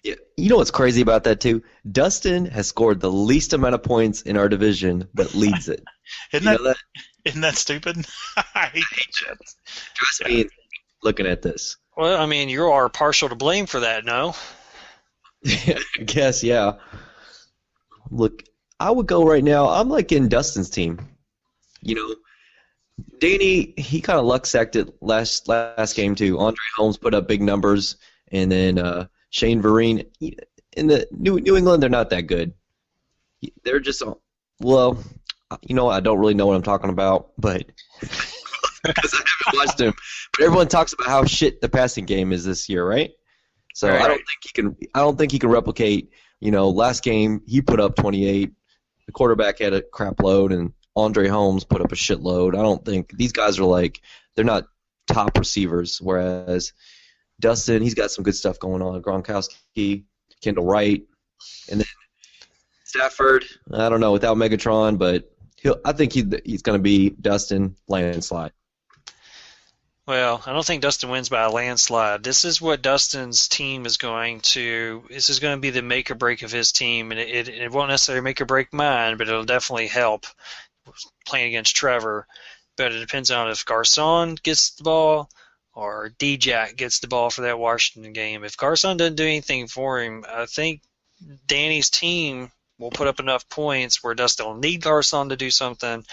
Yeah, you know what's crazy about that too? Dustin has scored the least amount of points in our division, but leads it. Isn't that stupid? I hate that shit. Trust me, looking at this. Well, you are partial to blame for that, no? I guess, yeah. Look, I would go right now. I'm like in Dustin's team. Danny, he kind of luck-sacked it last game too. Andre Holmes put up big numbers, and then Shane Vereen, in the New England, they're not that good. They're just, I don't really know what I'm talking about, but because I haven't watched him. But everyone talks about how shit the passing game is this year, right? So right. I don't think he can replicate. Last game he put up 28. The quarterback had a crap load, and Andre Holmes put up a shitload. I don't think these guys are they're not top receivers, whereas Dustin, he's got some good stuff going on. Gronkowski, Kendall Wright, And then Stafford, I don't know without Megatron, but I think he's going to be Dustin landslide. Well, I don't think Dustin wins by a landslide. This is what Dustin's team is going to. This is going to be the make or break of his team, and it won't necessarily make or break mine, but it'll definitely help playing against Trevor. But it depends on if Garcon gets the ball or D-Jack gets the ball for that Washington game. If Garcon doesn't do anything for him, I think Danny's team will put up enough points where Dustin will need Garcon to do something,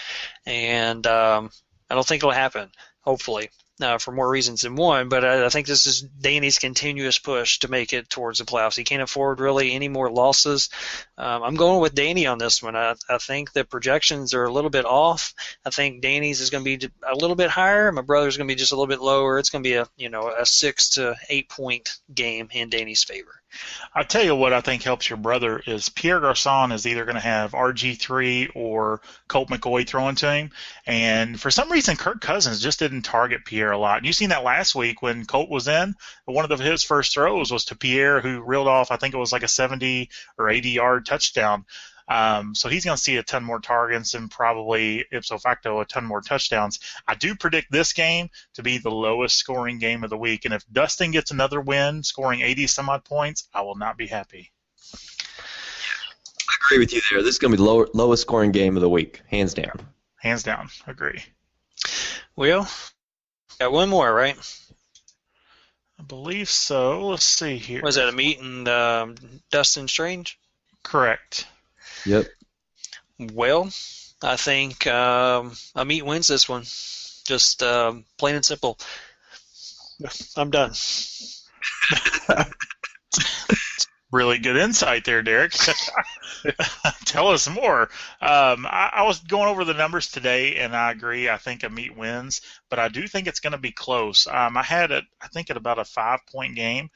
and I don't think it'll happen, hopefully. For more reasons than one, but I think this is Danny's continuous push to make it towards the playoffs. He can't afford really any more losses. I'm going with Danny on this one. I think the projections are a little bit off. I think Danny's is going to be a little bit higher. My brother's going to be just a little bit lower. It's going to be a 6 to 8 point game in Danny's favor. I'll tell you what I think helps your brother is Pierre Garcon is either going to have RG3 or Colt McCoy throwing to him. And for some reason, Kirk Cousins just didn't target Pierre a lot. And you've seen that last week when Colt was in. One of his first throws was to Pierre, who reeled off, I think it was like a 70 or 80-yard touchdown. So he's going to see a ton more targets and probably ipso facto a ton more touchdowns. I do predict this game to be the lowest scoring game of the week. And if Dustin gets another win, scoring 80-some-odd points, I will not be happy. I agree with you there. This is going to be the lowest scoring game of the week, hands down. Hands down. Agree. Well, got one more, right? I believe so. Let's see here. Was that a meet and Dustin Strange? Correct. Yep. Well, I think Amit wins this one. Just plain and simple. I'm done. Really good insight there, Derek. Tell us more. I was going over the numbers today, and I agree. I think Amit wins, but I do think it's going to be close. I had it, I think, at about a 5-point game.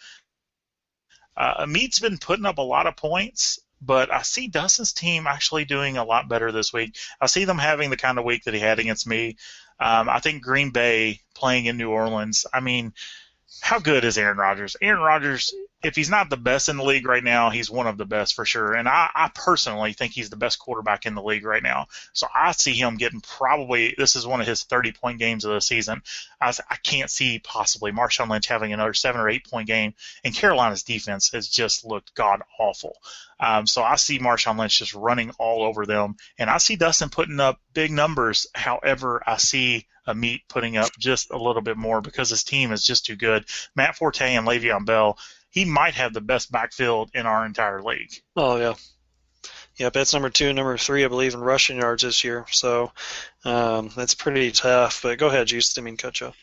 Amit's been putting up a lot of points, but I see Dustin's team actually doing a lot better this week. I see them having the kind of week that he had against me. I think Green Bay playing in New Orleans, I mean, how good is Aaron Rodgers? Aaron Rodgers, if he's not the best in the league right now, he's one of the best for sure. And I personally think he's the best quarterback in the league right now. So I see him getting probably – this is one of his 30-point games of the season. I can't see possibly Marshawn Lynch having another 7 or 8-point game. And Carolina's defense has just looked god-awful. So I see Marshawn Lynch just running all over them. And I see Dustin putting up big numbers. However, I see Amit putting up just a little bit more because his team is just too good. Matt Forte and Le'Veon Bell, he might have the best backfield in our entire league. Oh, yeah. Yep, that's number 2 and number 3, I believe, in rushing yards this year. So that's pretty tough. But go ahead, Juice. Didn't mean to cut you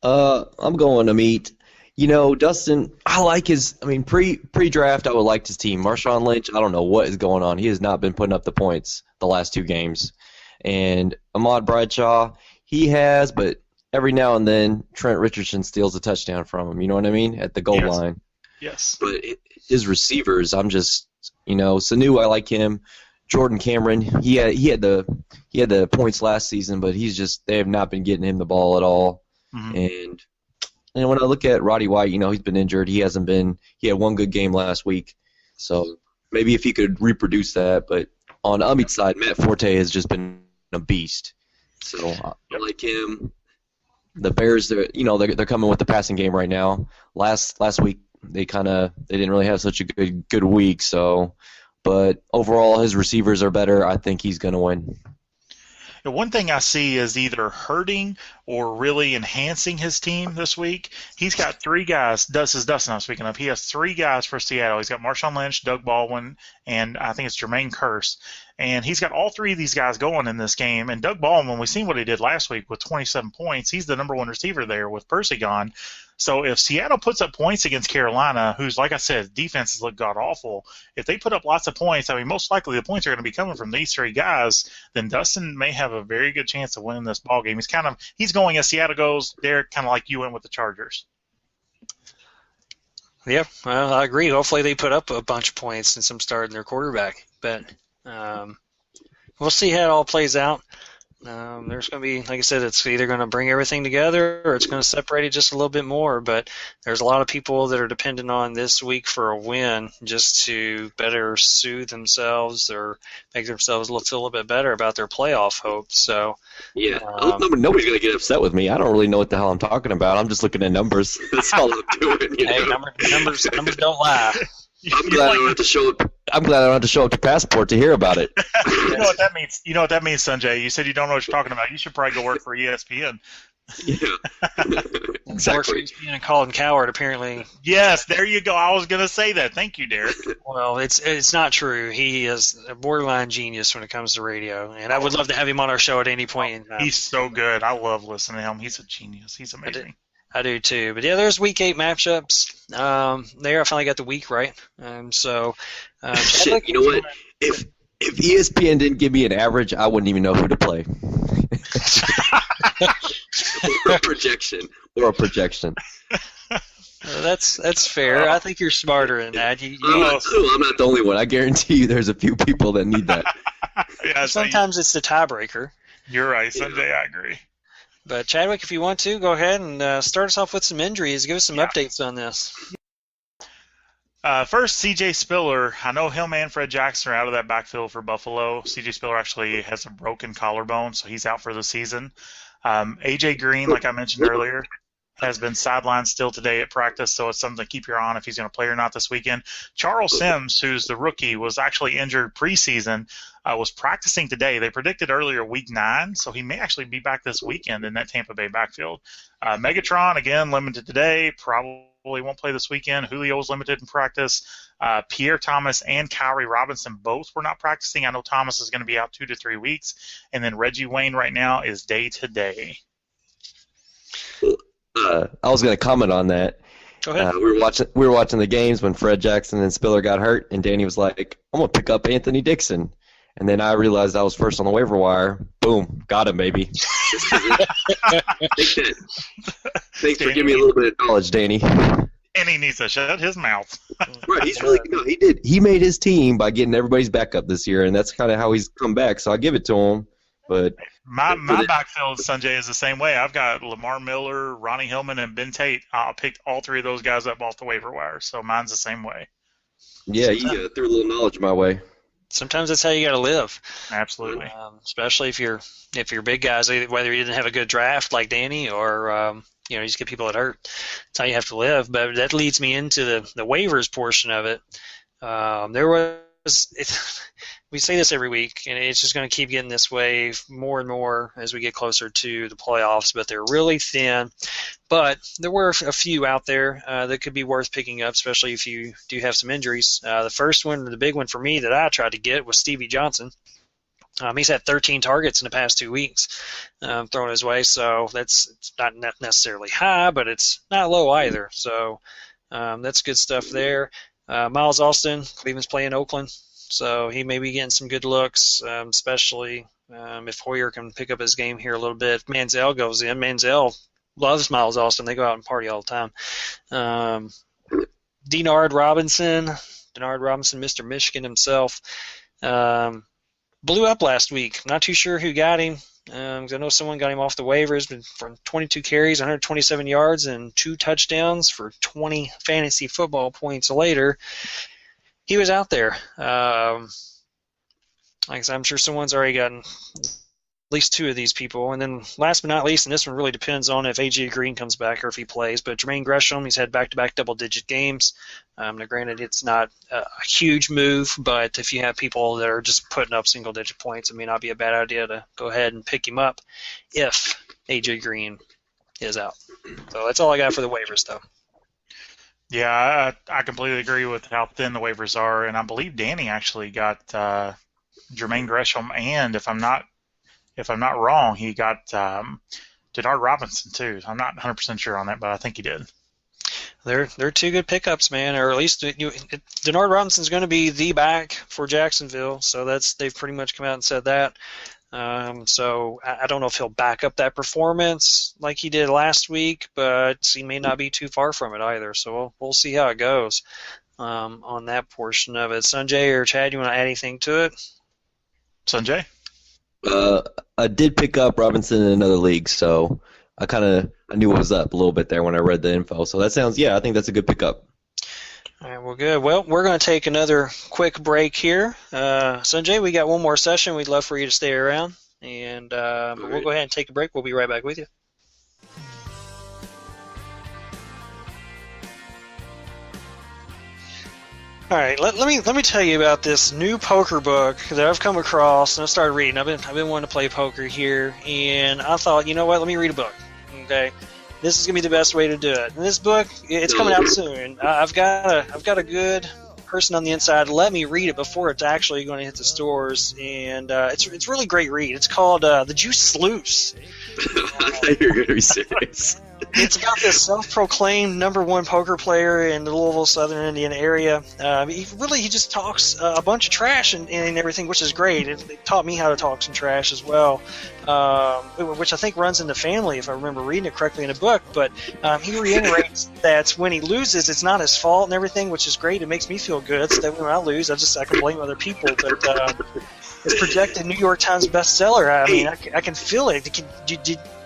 off. I'm going to meet. Dustin, I like his – I mean, pre-draft, I would like his team. Marshawn Lynch, I don't know what is going on. He has not been putting up the points the last 2 games. And Ahmad Bradshaw, he has, but every now and then Trent Richardson steals a touchdown from him. You know what I mean? At the goal line. Yes. But his receivers, I'm just Sanu, I like him. Jordan Cameron, he had the points last season, but they have not been getting him the ball at all. Mm-hmm. And when I look at Roddy White, he's been injured. He hasn't been. He had one good game last week, so maybe if he could reproduce that. But on Amit's side, Matt Forte has just been a beast. So I like him. The Bears, they're coming with the passing game right now. Last week they didn't really have such a good week. So, but overall his receivers are better. I think he's going to win. The one thing I see is either hurting or really enhancing his team this week. He's got 3 guys. Dustin I'm speaking of. He has 3 guys for Seattle. He's got Marshawn Lynch, Doug Baldwin, and I think it's Jermaine Kearse. And he's got all 3 of these guys going in this game. And Doug Baldwin, we've seen what he did last week with 27 points. He's the number 1 receiver there with Percy gone. So if Seattle puts up points against Carolina, who's, like I said, defenses look god-awful, if they put up lots of points, I mean, most likely the points are going to be coming from these 3 guys, then Dustin may have a very good chance of winning this ball game. He's going as Seattle goes. Derek, kind of like you went with the Chargers. Yeah, well, I agree. Hopefully they put up a bunch of points since I'm starting their quarterback. But we'll see how it all plays out. There's going to be, like I said, it's either going to bring everything together or it's going to separate it just a little bit more. But there's a lot of people that are dependent on this week for a win just to better soothe themselves or make themselves feel a little bit better about their playoff hopes. So, Yeah, nobody's going to get upset with me. I don't really know what the hell I'm talking about. I'm just looking at numbers. That's all I'm doing. Hey, numbers don't lie. I'm glad I don't have to show up. I'm glad I don't have to show up to Passport to hear about it. You know what that means? You know what that means, Sanjay? You said you don't know what you're talking about. You should probably go work for ESPN. Yeah, exactly. Being a Colin Coward, apparently. Yes, there you go. I was going to say that. Thank you, Derek. Well, it's not true. He is a borderline genius when it comes to radio, and I would love to have him on our show at any point in time. He's so good. I love listening to him. He's a genius. He's amazing. I do too. But yeah, there's week 8 matchups. There, I finally got the week right. Shit, you know what? If ESPN didn't give me an average, I wouldn't even know who to play. or a projection. That's fair. I think you're smarter than that. I'm not the only one. I guarantee you there's a few people that need that. Yeah, sometimes it's the tiebreaker. You're right, Sanjay. I agree. But Chadwick, if you want to, go ahead and start us off with some injuries. Give us some updates on this. First, C.J. Spiller. I know him and Fred Jackson are out of that backfield for Buffalo. C.J. Spiller actually has a broken collarbone, so he's out for the season. A.J. Green, like I mentioned earlier, has been sidelined still today at practice, so it's something to keep your eye on if he's going to play or not this weekend. Charles Sims, who's the rookie, was actually injured preseason, was practicing today. They predicted earlier week 9, so he may actually be back this weekend in that Tampa Bay backfield. Megatron, again, limited today, probably won't play this weekend. Julio's limited in practice. Pierre Thomas and Kyrie Robinson both were not practicing. I know Thomas is going to be out 2 to 3 weeks, and then Reggie Wayne right now is day to day. I was going to comment on that. Go ahead. We were watching the games when Fred Jackson and Spiller got hurt, and Danny was like, "I'm going to pick up Anthony Dixon." And then I realized I was first on the waiver wire. Boom, got him, baby. Thanks for giving me a little bit of knowledge, Danny. And he needs to shut his mouth. Right, he did. He made his team by getting everybody's back up this year, and that's kind of how he's come back. So I give it to him. But my backfield, Sanjay, is the same way. I've got Lamar Miller, Ronnie Hillman, and Ben Tate. I picked all 3 of those guys up off the waiver wire, so mine's the same way. Yeah, you threw a little knowledge my way. Sometimes that's how you got to live. Absolutely. Especially if you're big guys, whether you didn't have a good draft like Danny or you just get people that hurt. That's how you have to live. But that leads me into the waivers portion of it. We say this every week, and it's just going to keep getting this way more and more as we get closer to the playoffs, but they're really thin. But there were a few out there that could be worth picking up, especially if you do have some injuries. The first one, the big one for me that I tried to get was Stevie Johnson. He's had 13 targets in the past 2 weeks thrown his way, so it's not necessarily high, but it's not low either. So that's good stuff there. Miles Austin, Cleveland's playing Oakland. So he may be getting some good looks, especially if Hoyer can pick up his game here a little bit. Manziel goes in. Manziel loves Miles Austin. They go out and party all the time. Denard Robinson, Mr. Michigan himself, blew up last week. Not too sure who got him. 'Cause I know someone got him off the waivers, but from 22 carries, 127 yards, and 2 touchdowns for 20 fantasy football points later. He was out there. Like I said, I'm sure someone's already gotten at least 2 of these people. And then last but not least, and this one really depends on if A.J. Green comes back or if he plays, but Jermaine Gresham, he's had back-to-back double-digit games. Now, granted, it's not a huge move, but if you have people that are just putting up single-digit points, it may not be a bad idea to go ahead and pick him up if A.J. Green is out. So that's all I got for the waivers, though. Yeah, I completely agree with how thin the waivers are, and I believe Danny actually got Jermaine Gresham, and if I'm not wrong, he got Denard Robinson too. I'm not 100% sure on that, but I think he did. They're 2 good pickups, man, or at least Denard Robinson's going to be the back for Jacksonville, so they've pretty much come out and said that. So I don't know if he'll back up that performance like he did last week, but he may not be too far from it either. So we'll see how it goes on that portion of it. Sanjay or Chad, you want to add anything to it? Sanjay? I did pick up Robinson in another league, so I knew what was up a little bit there when I read the info. So I think that's a good pickup. All right, well, good. Well, we're going to take another quick break here. Sanjay, we got one more session. We'd love for you to stay around, and we'll go ahead and take a break. We'll be right back with you. All right, let me tell you about this new poker book that I've come across and I started reading. I've been wanting to play poker here, and I thought, you know what? Let me read a book. Okay, this is gonna be the best way to do it. And this book, it's coming out soon. I've got a good person on the inside to let me read it before it's actually going to hit the stores, and it's really great read. It's called The Juice is Loose. You're gonna be serious. It's about this self-proclaimed #1 poker player in the Louisville, Southern Indiana area. He just talks a bunch of trash and everything, which is great. It taught me how to talk some trash as well, which I think runs in the family, if I remember reading it correctly in a book. But he reiterates that when he loses, it's not his fault and everything, which is great. It makes me feel good. So that when I lose, I can blame other people. But it's projected New York Times bestseller. I mean, I can feel it.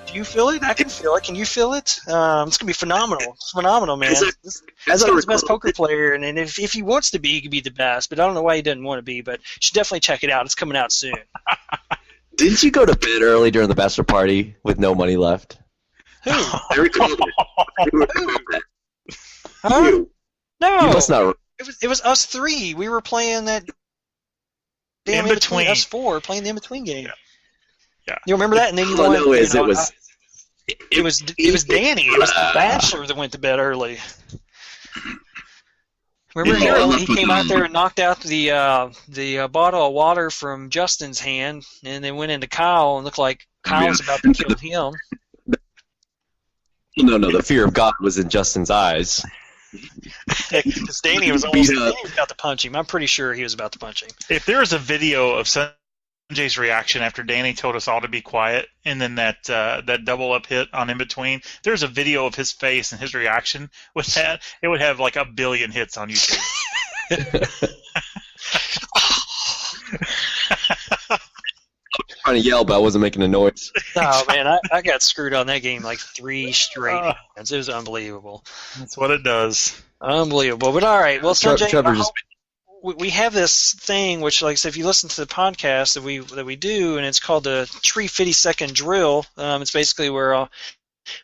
Do you feel it? I can feel it. Can you feel it? It's going to be phenomenal. It's phenomenal, man. This guy's the best poker player, and if he wants to be, he could be the best. But I don't know why he doesn't want to be. But you should definitely check it out. It's coming out soon. Didn't you go to bed early during the bachelor party with no money left? Who? I recall that. Huh? You. No. You must not. It was us three. We were playing that damn in between. Us four playing the in between game. Yeah. You remember that? And then you All I won. know is it was Danny. It was the Bachelor that went to bed early. Remember he came out there and knocked out the bottle of water from Justin's hand, and then went into Kyle and looked like Kyle was about to kill him. No, the fear of God was in Justin's eyes. Because Danny was about to punch him. I'm pretty sure he was about to punch him. If there is a video of Sanjay's reaction after Danny told us all to be quiet, and then that double up hit on in between, there's a video of his face and his reaction with that. It would have like 1 billion hits on YouTube. Trying to yell, but I wasn't making a noise. Oh man, I got screwed on that game like 3 straight hands. It was unbelievable. That's what it does. Unbelievable. But all right, well, Sanjay, Trevor we have this thing which, like I said, if you listen to the podcast that we do, and it's called the Tree50 second drill. It's basically where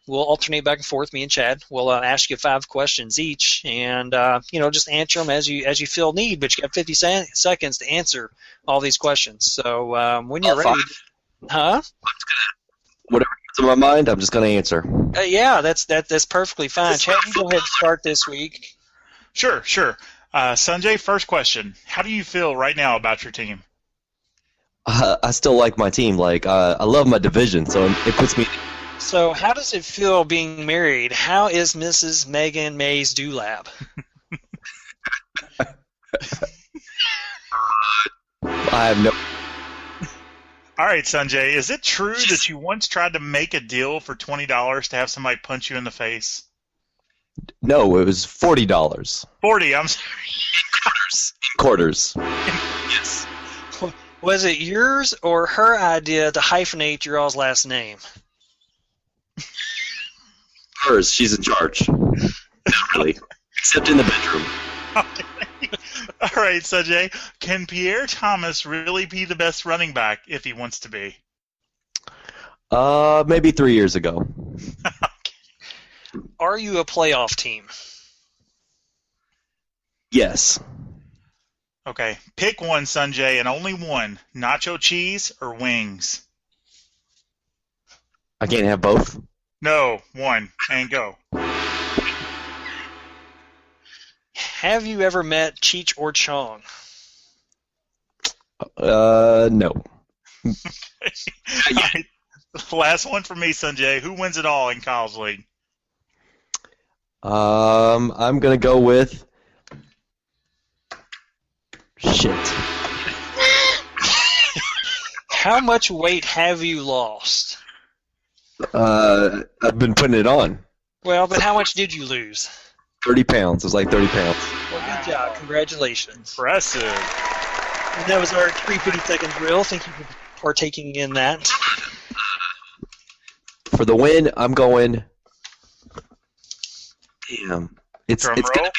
we'll alternate back and forth, me and Chad. We'll ask you 5 questions each, and just answer them as you feel need. But you got 50 seconds to answer all these questions. So when you're ready, huh? Whatever comes to my mind, I'm just going to answer. Yeah, that's perfectly fine. Chad, you go ahead and start this week. Sure. Sanjay, first question. How do you feel right now about your team? I still like my team. Like I love my division, so it puts me. So how does it feel being married? How is Mrs. Megan May's dewlap? I have no. All right, Sanjay, is it true that you once tried to make a deal for $20 to have somebody punch you in the face? No, it was $40. 40, I'm sorry. Quarters. Yes. Was it yours or her idea to hyphenate your all's last name? Hers. She's in charge. Not really. Except in the bedroom. All right, Sanjay. Can Pierre Thomas really be the best running back if he wants to be? Maybe 3 years ago. Are you a playoff team? Yes. Okay. Pick one, Sanjay, and only one. Nacho cheese or wings? I can't have both? No, one. And go. Have you ever met Cheech or Chong? No. All right. Last one for me, Sanjay. Who wins it all in Kyle's league? I'm gonna go with shit. How much weight have you lost? I've been putting it on. Well, but how much did you lose? 30 pounds. It was like 30 pounds. Well, good job. Congratulations. Impressive. And that was our 350 second drill. Thank you for partaking in that. For the win, I'm going. Damn, it's Drum gonna roll. be.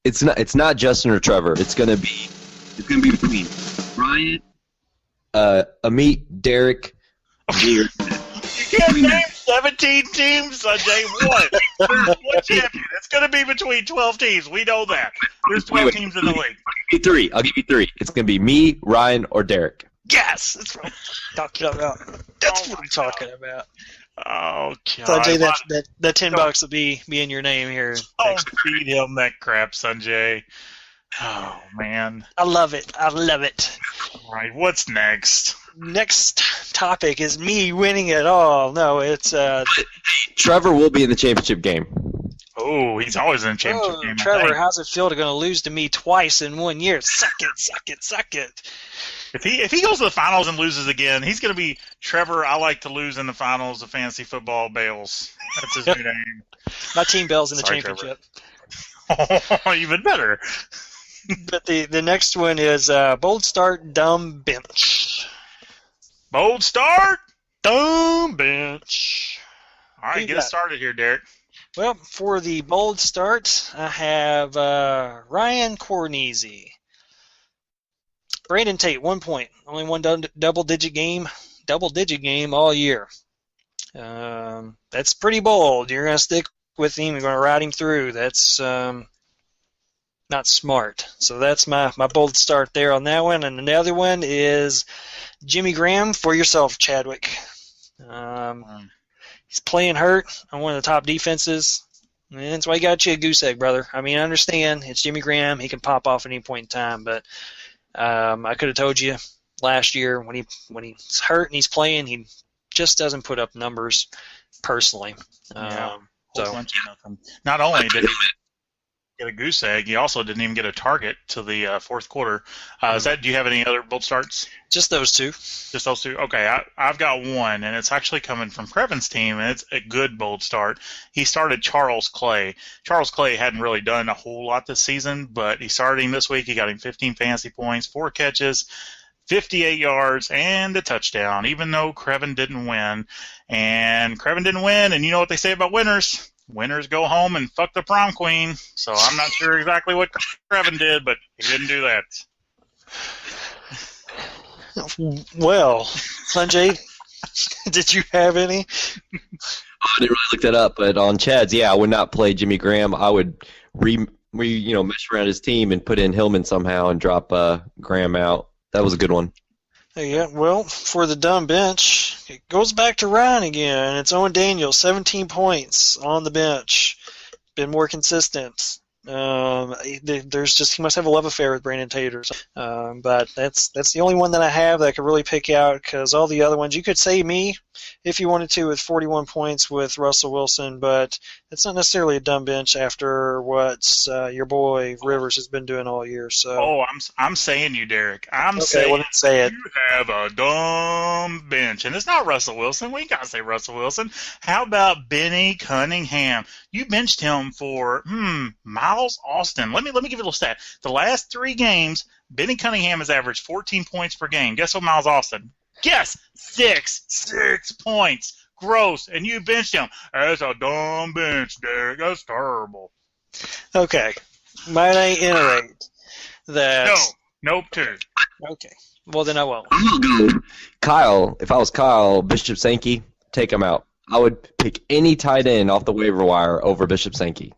It's not Justin or Trevor. It's gonna be between Ryan, Amit, Derek, Gear. You can't name 17 teams, Sanjay. What? There's one champion. It's going to be between 12 teams. We know that. There's 12 teams in the league. I'll give you three. It's gonna be me, Ryan, or Derek. Yes, that's what I'm talking about. That's what I'm talking about. Oh, God. Sanjay, that $10 will be in your name here. Don't feed him that crap, Sanjay. Oh, man. I love it. I love it. All right, what's next? Next topic is me winning it all. No, it's Trevor will be in the championship game. Oh, he's always in the championship game. Trevor, how's it feel to going to lose to me twice in 1 year? Suck it, suck it, suck it. If he goes to the finals and loses again, he's going to be Trevor. I like to lose in the finals of fantasy football. Bales. That's his new name. My team Bell's in the Sorry, championship. Oh, even better. But the next one is bold start, dumb bench. Bold start. Dumb bench. All right, get us started here, Derek. Well, for the bold start, I have Ryan Cornese. Brandon Tate, 1 point. Only one double-digit game all year. That's pretty bold. You're going to stick with him. You're going to ride him through. That's not smart. So that's my bold start there on that one. And the other one is Jimmy Graham for yourself, Chadwick. He's playing hurt on one of the top defenses. And that's why he got you a goose egg, brother. I mean, I understand. It's Jimmy Graham. He can pop off at any point in time. But I could have told you last year when he's hurt and he's playing, he just doesn't put up numbers personally. Not only did he get a goose egg, he also didn't even get a target to the fourth quarter. Do you have any other bold starts? Just those two. Just those two? Okay, I've got one, and it's actually coming from Crevin's team, and it's a good bold start. He started Charles Clay. Charles Clay hadn't really done a whole lot this season, but he started him this week. He got him 15 fantasy points, 4 catches, 58 yards, and a touchdown, even though Crevin didn't win. And Crevin didn't win, and you know what they say about winners. Winners go home and fuck the prom queen. So I'm not sure exactly what Crevin did, but he didn't do that. Well, Sanjay, did you have any? I didn't really look that up, but on Chad's, I would not play Jimmy Graham. I would mesh around his team and put in Hillman somehow and drop Graham out. That was a good one. Yeah, well, for the dumb bench, it goes back to Ryan again. It's Owen Daniels, 17 points on the bench. Been more consistent. He must have a love affair with Brandon Tate or something. But that's the only one that I have that I could really pick out, because all the other ones, you could say me if you wanted to with 41 points with Russell Wilson, but it's not necessarily a dumb bench after what your boy Rivers has been doing all year. So I'm saying you, Derek. Say it. You have a dumb bench, and it's not Russell Wilson. We gotta say Russell Wilson. How about Benny Cunningham? You benched him for Miles Austin. Let me give you a little stat. The last 3 games, Benny Cunningham has averaged 14 points per game. Guess what Miles Austin? Guess 6 points. Gross. And you benched him. That's a dumb bench, Derek. That's terrible. Okay. Might I iterate that? No. Nope, too. Okay. Well, then I won't. I'll go. Kyle, if I was Kyle, Bishop Sankey, take him out. I would pick any tight end off the waiver wire over Bishop Sankey.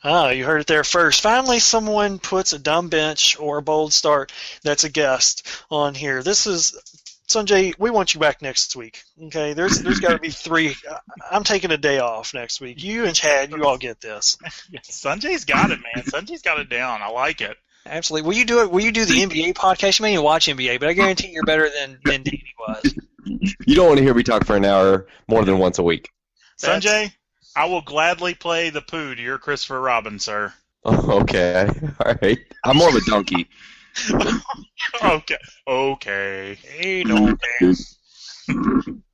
Oh, you heard it there first. Finally, someone puts a dumb bench or a bold start that's a guest on here. This is Sanjay. We want you back next week. Okay, there's got to be 3. I'm taking a day off next week. You and Chad, you all get this. Sanjay's got it, man. Sanjay's got it down. I like it. Absolutely. Will you do it? Will you do the NBA podcast? You may even watch NBA, but I guarantee you're better than Danny was. You don't want to hear me talk for an hour more than once a week. Sanjay, I will gladly play the poo to your Christopher Robin, sir. Oh, okay. All right. I'm more of a donkey. Okay. Hey, no.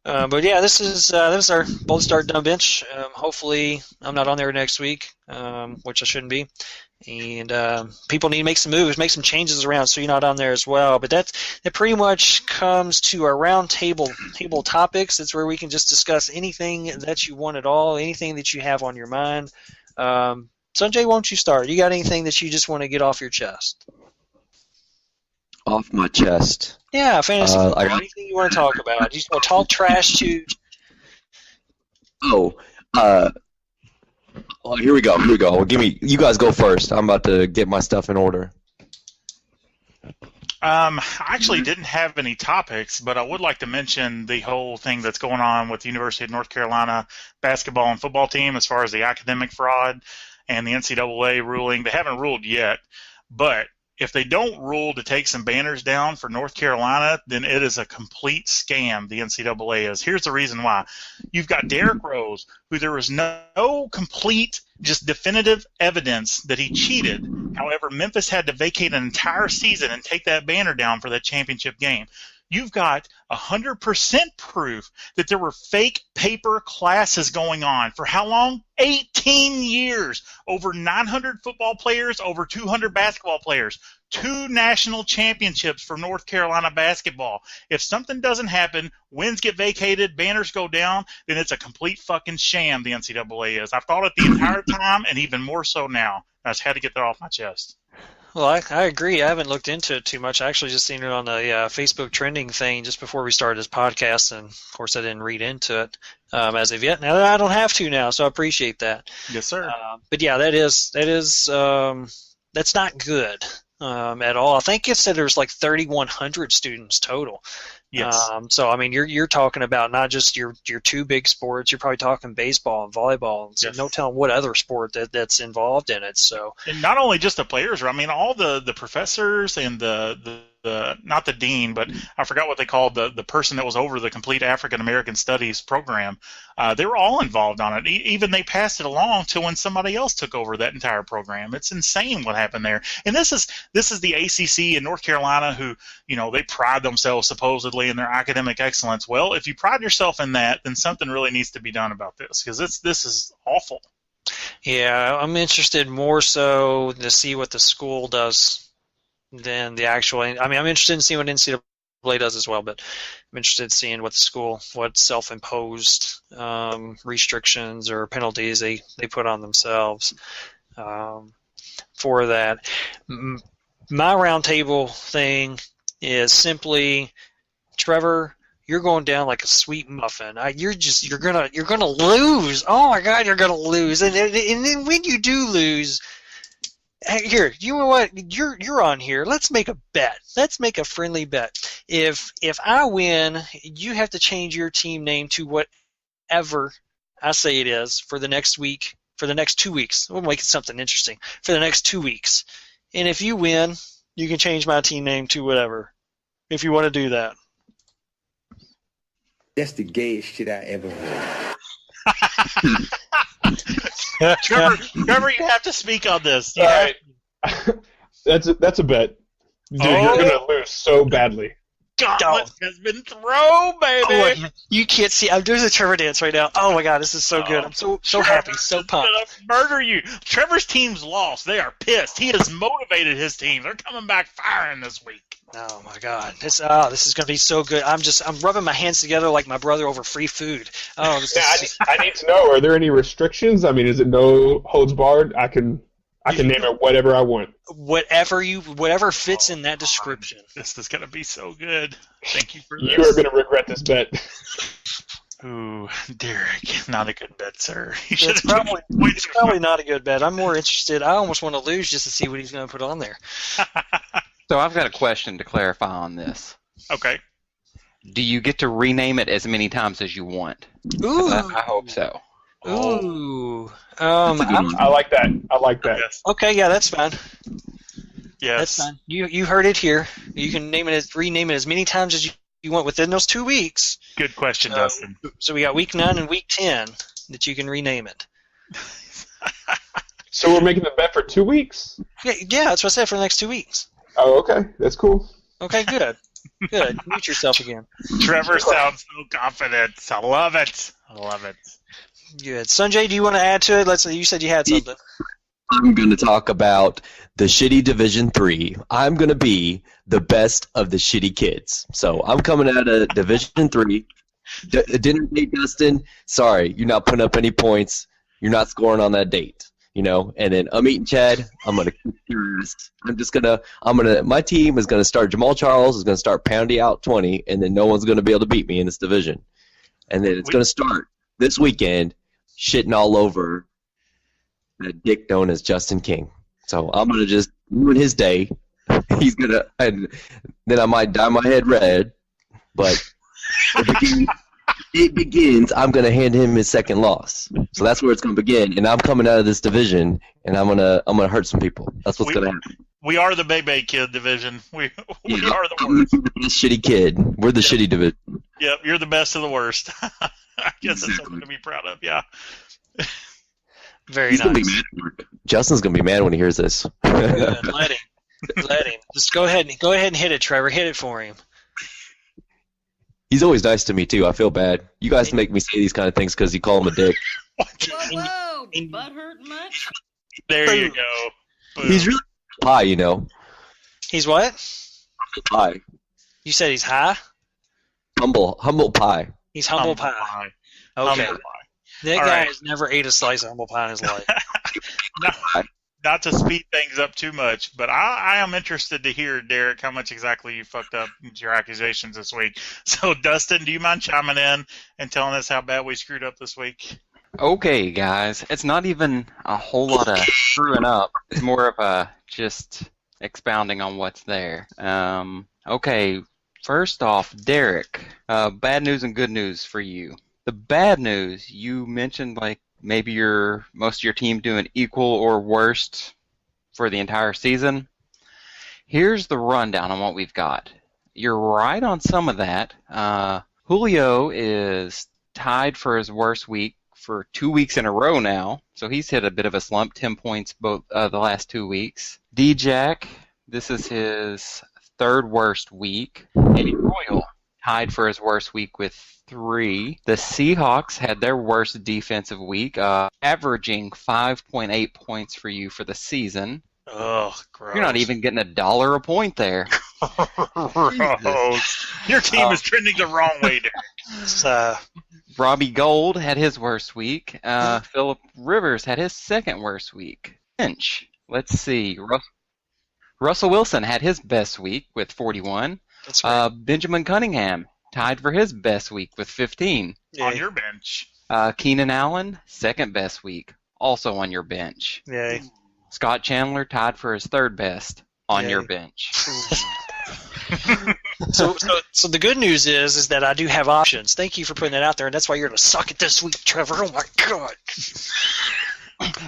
But yeah, this is our bold start dumb bench. Hopefully, I'm not on there next week, which I shouldn't be. And people need to make some moves, make some changes around, so you're not on there as well. But that pretty much comes to our round table topics. It's where we can just discuss anything that you want at all, anything that you have on your mind. Sanjay, why don't you start? You got anything that you just want to get off your chest? Off my chest. Yeah, fantasy football. Anything you want to talk about? You just want to talk trash to? Here we go. Well, you guys go first. I'm about to get my stuff in order. I actually didn't have any topics, but I would like to mention the whole thing that's going on with the University of North Carolina basketball and football team as far as the academic fraud and the NCAA ruling. They haven't ruled yet, but if they don't rule to take some banners down for North Carolina, then it is a complete scam, the NCAA is. Here's the reason why. You've got Derrick Rose, who there was no complete, just definitive evidence that he cheated. However, Memphis had to vacate an entire season and take that banner down for that championship game. You've got 100% proof that there were fake paper classes going on. For how long? 18 years. Over 900 football players, over 200 basketball players. 2 national championships for North Carolina basketball. If something doesn't happen, wins get vacated, banners go down, then it's a complete fucking sham, the NCAA is. I've thought it the entire time, and even more so now. I just had to get that off my chest. Well, I agree. I haven't looked into it too much. I actually just seen it on the Facebook trending thing just before we started this podcast, and of course I didn't read into it as of yet. Now I don't have to now, so I appreciate that. Yes, sir. But yeah, that's not good at all. I think it said there's like 3,100 students total. Yes. So I mean, you're talking about not just your 2 big sports. You're probably talking baseball and volleyball. So Yes. no telling what other sport that's involved in it. So And not only just the players, I mean, all the professors and the not the dean, but I forgot what they called the person that was over the complete African American Studies program. They were all involved on it. Even they passed it along to when somebody else took over that entire program. It's insane what happened there. And this is the ACC in North Carolina, who they pride themselves supposedly in their academic excellence. Well, if you pride yourself in that, then something really needs to be done about this, because this is awful. yeah, I'm interested more so to see what the school does than the actual. I mean, I'm interested in seeing what NCAA does as well, but I'm interested in seeing what self-imposed restrictions or penalties they put on themselves for that. My roundtable thing is simply, Trevor, you're going down like a sweet muffin. You're gonna lose. Oh my God, you're gonna lose. And then when you do lose, here, you know what? You're on here. Let's make a bet. Let's make a friendly bet. If I win, you have to change your team name to whatever I say it is for the next week, for the next 2 weeks. We'll make it something interesting for the next 2 weeks. And if you win, you can change my team name to whatever, if you want to do that. That's the gayest shit I ever heard. Trevor, you have to speak on this. All right. That's a bet. Dude, you're gonna lose so badly. Gauntlet has been thrown, baby. Oh, you can't see. I'm doing the Trevor dance right now. Oh my God, this is so good. I'm so happy, so pumped. Gonna murder you. Trevor's team's lost. They are pissed. He has motivated his team. They're coming back firing this week. Oh my God, this is gonna be so good. I'm rubbing my hands together like my brother over free food. Oh, I need to know, are there any restrictions? I mean, is it no holds barred? I can name it whatever I want. Whatever fits in that description. This is gonna be so good. Thank you for this. You are gonna regret this bet. Ooh, Derek, not a good bet, sir. It's probably not a good bet. I'm more interested. I almost want to lose just to see what he's going to put on there. So I've got a question to clarify on this. Okay. Do you get to rename it as many times as you want? Ooh. I hope so. Ooh. I like that. Yes. Okay, yeah, that's fine. Yes. That's fine. You heard it here. You can rename it as many times as you want within those 2 weeks. Good question, Dustin. So we got week 9 and week 10 that you can rename it. So we're making the bet for 2 weeks? Yeah, that's what I said, for the next 2 weeks. Oh, okay. That's cool. Okay, good. Good. Mute yourself again. Trevor sounds so confident. I love it. Good. Sanjay, do you want to add to it? Let's say you said you had something. I'm going to talk about the shitty Division 3. I'm going to be the best of the shitty kids. So I'm coming out of Division 3. Dinner date, Dustin. Sorry, you're not putting up any points. You're not scoring on that date. You know, and then I'm eating Chad. I'm gonna kick your ass. My team is gonna start. Jamal Charles is gonna start pounding out 20, and then no one's gonna be able to beat me in this division. And then it's gonna start this weekend, shitting all over that dick known as Justin King. So I'm gonna just ruin his day. He's gonna, and then I might dye my head red, but it begins, I'm going to hand him his second loss. So that's where it's going to begin. And I'm coming out of this division, and I'm gonna hurt some people. That's what's going to happen. We are the Bebe Kid division. We are the I'm worst. the shitty kid. We're the shitty division. Yep, you're the best of the worst. I guess that's Exactly. something to be proud of, yeah. Very He's nice. going to be mad. Justin's going to be mad when he hears this. Good. Let him. Just go ahead and hit it, Trevor. Hit it for him. He's always nice to me, too. I feel bad. You guys make me say these kind of things because you call him a dick. Whoa, butt hurt much? There you go. Boom. He's really pie, you know. He's what? Pie. You said he's high? Humble pie. He's humble pie. Okay. Humble pie. That All guy right. has never ate a slice of humble pie in his life. Not to speed things up too much, but I am interested to hear, Derek, how much exactly you fucked up with your accusations this week. So, Dustin, do you mind chiming in and telling us how bad we screwed up this week? Okay, guys. It's not even a whole lot of screwing up. It's more of a just expounding on what's there. Okay, first off, Derek, bad news and good news for you. The bad news, you mentioned like maybe most of your team doing equal or worst for the entire season. Here's the rundown on what we've got. You're right on some of that. Julio is tied for his worst week for 2 weeks in a row now, so he's hit a bit of a slump, 10 points both the last 2 weeks. D-Jack, this is his third worst week. Eddie Royal tied for his worst week with 3. The Seahawks had their worst defensive week, averaging 5.8 points for you for the season. Oh, gross. You're not even getting $1 a point there. Gross. Your team is trending the wrong way, Derek. Robbie Gold had his worst week. Phillip Rivers had his second worst week. Bench. Let's see. Russell Wilson had his best week with 41. That's right. Benjamin Cunningham tied for his best week with 15. On your bench. Keenan Allen, second best week, also on your bench. Yay. Scott Chandler tied for his third best on Yay. your bench. So the good news is that I do have options. Thank you for putting that out there, and that's why you're going to suck it this week, Trevor. Oh, my God.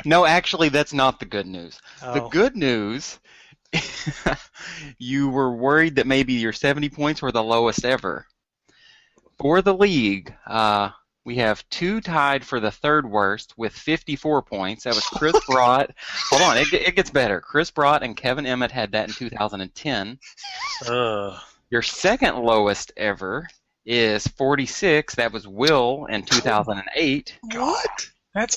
No, actually, that's not the good news. The Oh. good news, you were worried that maybe your 70 points were the lowest ever. For the league, we have 2 tied for the third worst with 54 points. That was Chris Brott. Hold on, it gets better. Chris Brott and Kevin Emmett had that in 2010. Your second lowest ever is 46. That was Will in 2008. What?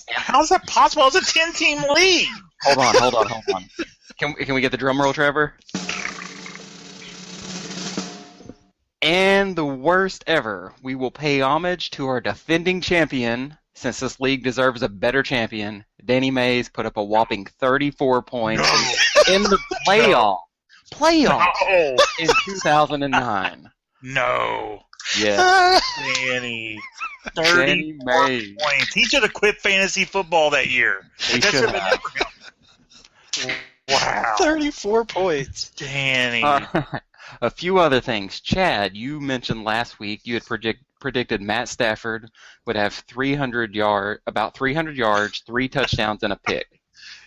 How's that possible? It's a 10-team league. Hold on. Can we get the drum roll, Trevor? And the worst ever, we will pay homage to our defending champion, since this league deserves a better champion. Danny Mays put up a whopping 34 points in the playoffs No. in 2009. No. Yes. Danny. Danny 34 Mays. points. He should have quit fantasy football that year. He That should should have have. been for him. Wow. 34 points. Danny. A few other things. Chad, you mentioned last week you had predicted Matt Stafford would have about 300 yards, 3 touchdowns, and a pick.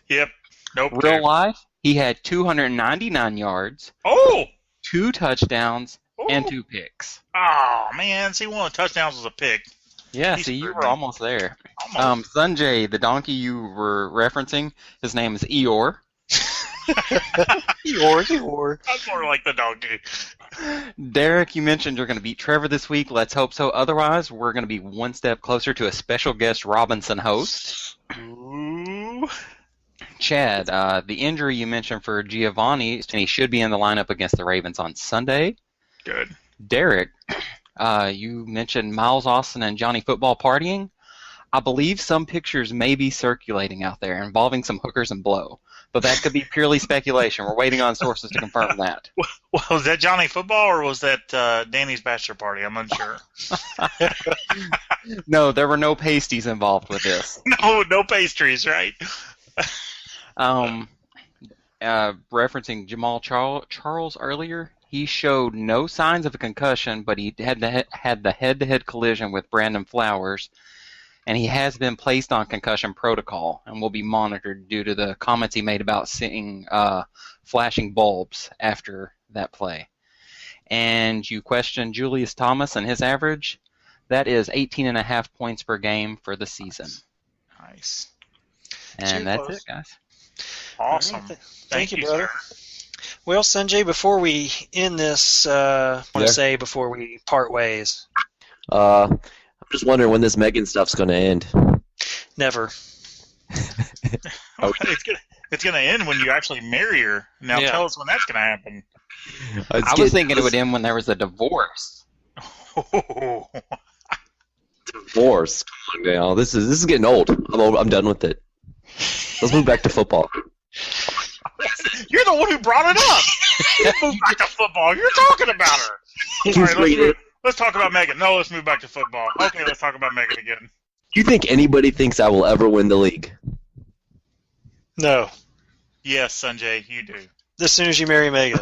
Yep. Nope. Real life, he had 299 yards, Oh! 2 touchdowns, and Ooh. 2 picks. Oh, man. See, one of the touchdowns was a pick. Yeah, He's see, you screwed were me. almost there. Almost. Sanjay, the donkey you were referencing, his name is Eeyore. Eeyore. That's more like the donkey. Derek, you mentioned you're going to beat Trevor this week. Let's hope so. Otherwise, we're going to be one step closer to a special guest Robinson host. Ooh. Chad, the injury you mentioned for Giovanni, and he should be in the lineup against the Ravens on Sunday. Good. Derek, you mentioned Miles Austin and Johnny Football partying. I believe some pictures may be circulating out there involving some hookers and blow, but that could be purely speculation. We're waiting on sources to confirm that. Well, was that Johnny Football or was that Danny's bachelor party? I'm unsure. No, there were no pasties involved with this. No pastries, right? Referencing Jamal Charles earlier, he showed no signs of a concussion, but he had the head-to-head collision with Brandon Flowers, and he has been placed on concussion protocol and will be monitored due to the comments he made about seeing flashing bulbs after that play. And you questioned Julius Thomas and his average. That is 18.5 points per game for the season. Nice. And that's it, guys. Awesome. Thank you, brother. Well, Sanjay, before we end this, I want to say before we part ways. I'm just wondering when this Megan stuff's going to end. Never. It's gonna end when you actually marry her. Now tell us when that's gonna happen. I was thinking it would end when there was a divorce. Divorce? Come on now. This is getting old. I'm done with it. Let's move back to football. You're the one who brought it up. Move back to football. You're talking about her. All right, let's talk about Megan. No, let's move back to football. Okay, let's talk about Megan again. Do you think anybody thinks I will ever win the league? No. Yes, Sanjay, you do. As soon as you marry Megan.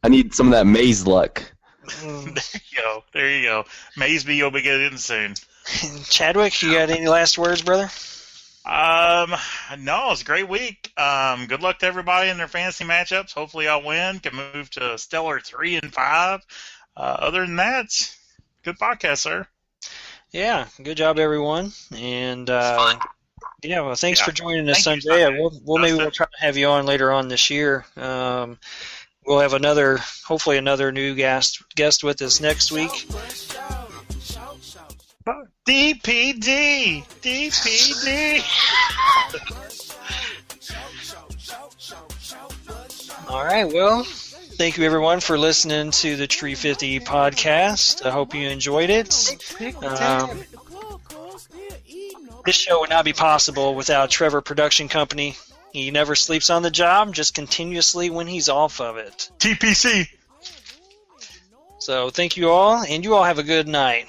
I need some of that maze luck. There you go. Maysby, you'll be getting soon. Chadwick, you got any last words, brother? No, it's a great week. Good luck to everybody in their fantasy matchups. Hopefully I'll win. Can move to stellar 3-5. Other than that, good podcast, sir. Yeah, good job, everyone. And well, thanks for joining us, Sanjay. Maybe we'll try to have you on later on this year. We'll have hopefully another new guest with us next week. DPD. All right, well, thank you everyone for listening to the Tree50 podcast. I hope you enjoyed it. This show would not be possible without Trevor Production Company. He never sleeps on the job, just continuously when he's off of it. TPC. So thank you all, and you all have a good night.